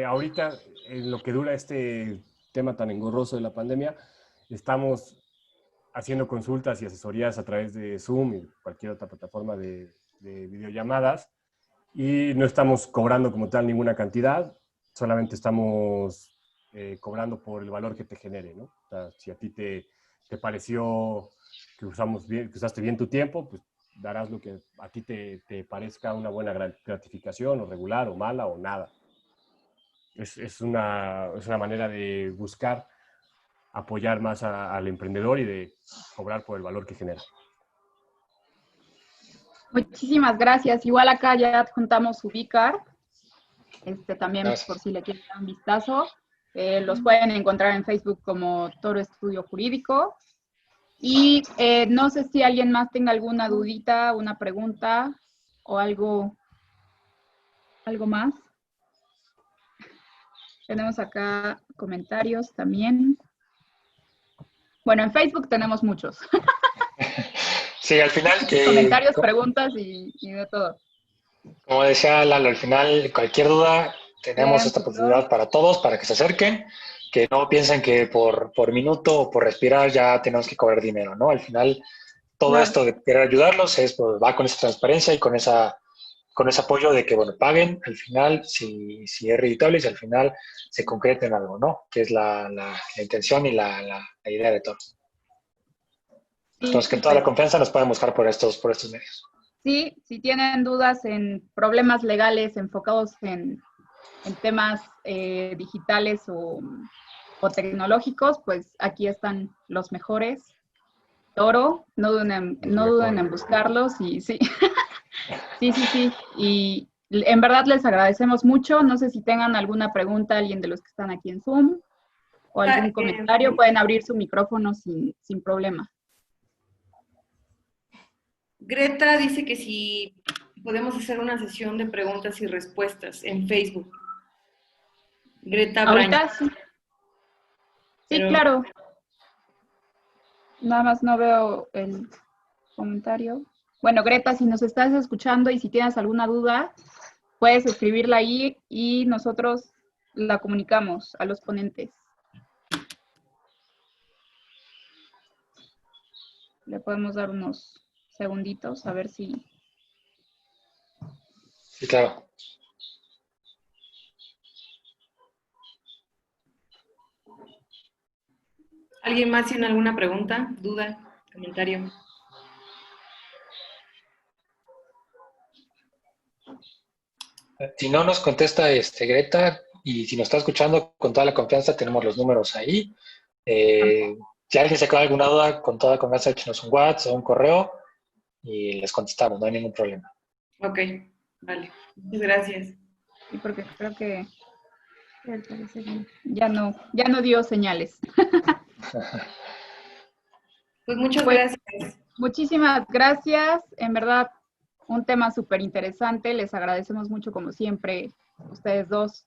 ahorita, en lo que dura este tema tan engorroso de la pandemia, estamos haciendo consultas y asesorías a través de Zoom y cualquier otra plataforma de videollamadas, y no estamos cobrando como tal ninguna cantidad, solamente estamos cobrando por el valor que te genere, ¿no? O sea, si a ti te pareció que usaste bien tu tiempo, pues darás lo que a ti te parezca una buena gratificación, o regular, o mala, o nada. Es una manera de buscar apoyar más al emprendedor y de cobrar por el valor que genera.
Muchísimas gracias. Igual acá ya adjuntamos su Vicar, también
Gracias.
por si le quieren dar un vistazo. Los pueden encontrar en Facebook como Toro Estudio Jurídico. Y no sé si alguien más tenga alguna dudita, una pregunta o algo más. Tenemos acá comentarios también. Bueno, en Facebook tenemos muchos.
Sí, al final que...
Comentarios, preguntas y de todo.
Como decía Lalo, al final cualquier duda tenemos esta oportunidad para todos, para que se acerquen, que no piensen que por minuto o por respirar ya tenemos que cobrar dinero, ¿no? Al final todo esto de querer ayudarlos pues, va con esa transparencia y con ese apoyo de que, bueno, paguen al final si es redituable y si al final se concreta en algo, ¿no? Que es la intención y la idea de todo. Entonces, que toda la confianza nos pueden buscar por estos medios.
Sí, si tienen dudas en problemas legales enfocados en temas digitales o tecnológicos, pues aquí están los mejores. Toro, no duden en buscarlos y sí. Sí. Y en verdad les agradecemos mucho. No sé si tengan alguna pregunta, alguien de los que están aquí en Zoom, o algún comentario, pueden abrir su micrófono sin problema.
Greta dice que si podemos hacer una sesión de preguntas y respuestas en Facebook. Greta
Ahorita
Braña.
sí. Sí, claro. Nada más no veo el comentario. Bueno, Greta, si nos estás escuchando y si tienes alguna duda, puedes escribirla ahí y nosotros la comunicamos a los ponentes. Le podemos dar unos segunditos a ver si...
Sí, claro.
¿Alguien más tiene alguna pregunta, duda, comentario?
Si no nos contesta Greta, y si nos está escuchando con toda la confianza, tenemos los números ahí. Si alguien se queda alguna duda, con toda confianza, échenos un WhatsApp o un correo y les contestamos, no hay ningún problema.
Ok, vale. Muchas gracias.
Sí, porque creo que ya no dio señales.
Pues muchas gracias.
Muchísimas gracias. En verdad, un tema súper interesante. Les agradecemos mucho, como siempre, ustedes dos.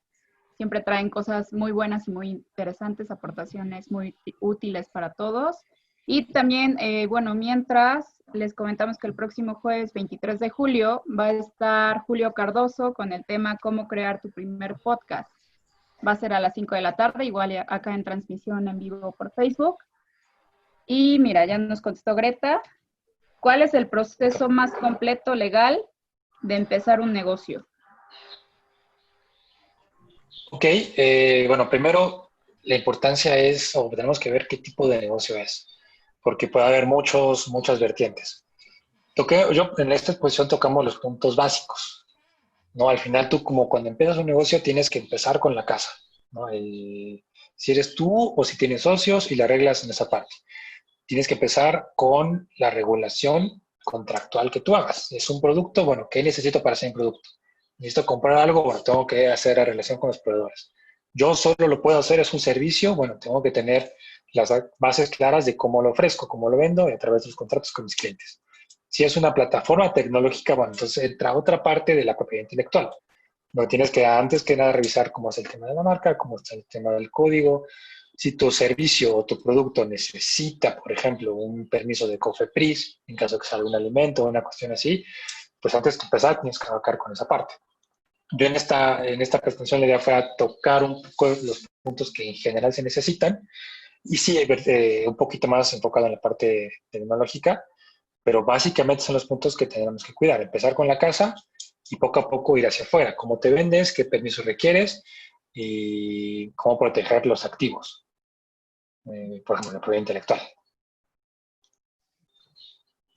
Siempre traen cosas muy buenas y muy interesantes, aportaciones muy útiles para todos. Y también, bueno, mientras les comentamos que el próximo jueves 23 de julio va a estar Julio Cardoso con el tema Cómo crear tu primer podcast. Va a ser a las 5 de la tarde, igual acá en transmisión en vivo por Facebook. Y mira, ya nos contestó Greta. ¿Cuál es el proceso más completo legal de empezar un negocio?
Ok, bueno, primero la importancia es, o tenemos que ver qué tipo de negocio es, porque puede haber muchas vertientes. Yo en esta exposición tocamos los puntos básicos, ¿no? Al final tú como cuando empiezas un negocio tienes que empezar con la casa, ¿no? Si eres tú o si tienes socios y las reglas en esa parte. Tienes que empezar con la regulación contractual que tú hagas. Es un producto, bueno, ¿qué necesito para hacer un producto? Necesito comprar algo, bueno, tengo que hacer la relación con los proveedores. Yo solo lo puedo hacer, es un servicio, bueno, tengo que tener las bases claras de cómo lo ofrezco, cómo lo vendo y a través de los contratos con mis clientes. Si es una plataforma tecnológica, bueno, entonces entra otra parte de la propiedad intelectual. No tienes que antes que nada revisar cómo es el tema de la marca, cómo está el tema del código. Si tu servicio o tu producto necesita, por ejemplo, un permiso de COFEPRIS, en caso de que sea algún alimento o una cuestión así, pues antes de empezar tienes que abarcar con esa parte. Yo en esta presentación la idea fue a tocar un poco los puntos que en general se necesitan y sí, un poquito más enfocado en la parte tecnológica, pero básicamente son los puntos que tenemos que cuidar. Empezar con la casa y poco a poco ir hacia afuera. Cómo te vendes, qué permisos requieres y cómo proteger los activos. Por ejemplo, la propiedad intelectual.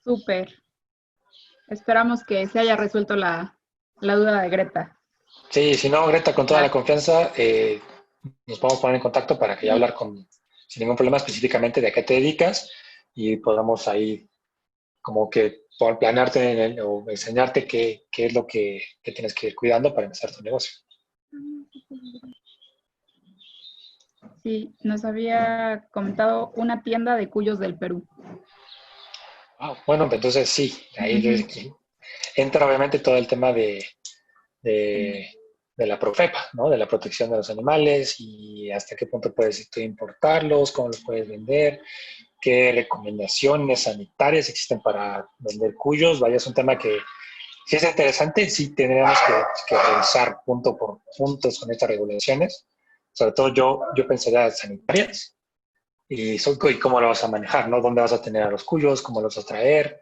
Súper. Esperamos que se haya resuelto la duda de Greta.
Sí, si no, Greta, con toda la confianza, nos podemos poner en contacto para que ya hablar sin ningún problema específicamente de a qué te dedicas y podamos ahí como que planearte o enseñarte qué es lo que tienes que ir cuidando para empezar tu negocio.
Sí, nos había comentado una tienda de cuyos del Perú.
Bueno, entonces sí, ahí entra obviamente todo el tema de la Profepa, ¿no? De la protección de los animales y hasta qué punto puedes tú importarlos, cómo los puedes vender, qué recomendaciones sanitarias existen para vender cuyos. Vaya, es un tema que sí es interesante, sí tendríamos que revisar punto por punto con estas regulaciones. Sobre todo yo pensaría sanitarias y cómo lo vas a manejar, ¿no? ¿Dónde vas a tener a los cuyos? ¿Cómo los vas a traer?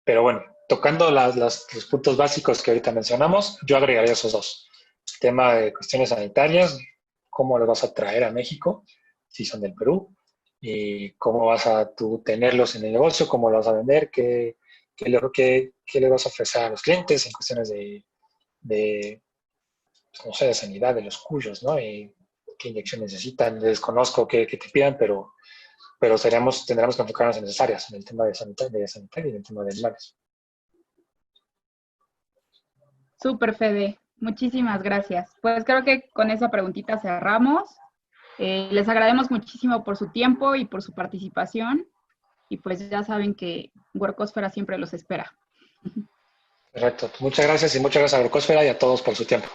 Pero bueno, tocando los puntos básicos que ahorita mencionamos, yo agregaría esos dos. El tema de cuestiones sanitarias, cómo los vas a traer a México, si son del Perú, y cómo vas a tú tenerlos en el negocio, cómo los vas a vender, qué le vas a ofrecer a los clientes en cuestiones de pues, no sé, de sanidad de los cuyos, ¿no? Y qué inyección necesitan. Desconozco qué te pidan, pero tendremos que enfocarnos en esas áreas, en el tema de sanitario y en el tema de animales.
Súper, Fede. Muchísimas gracias. Pues creo que con esa preguntita cerramos. Les agradecemos muchísimo por su tiempo y por su participación. Y pues ya saben que Workosfera siempre los espera.
Correcto. Muchas gracias y muchas gracias a Workosfera y a todos por su tiempo.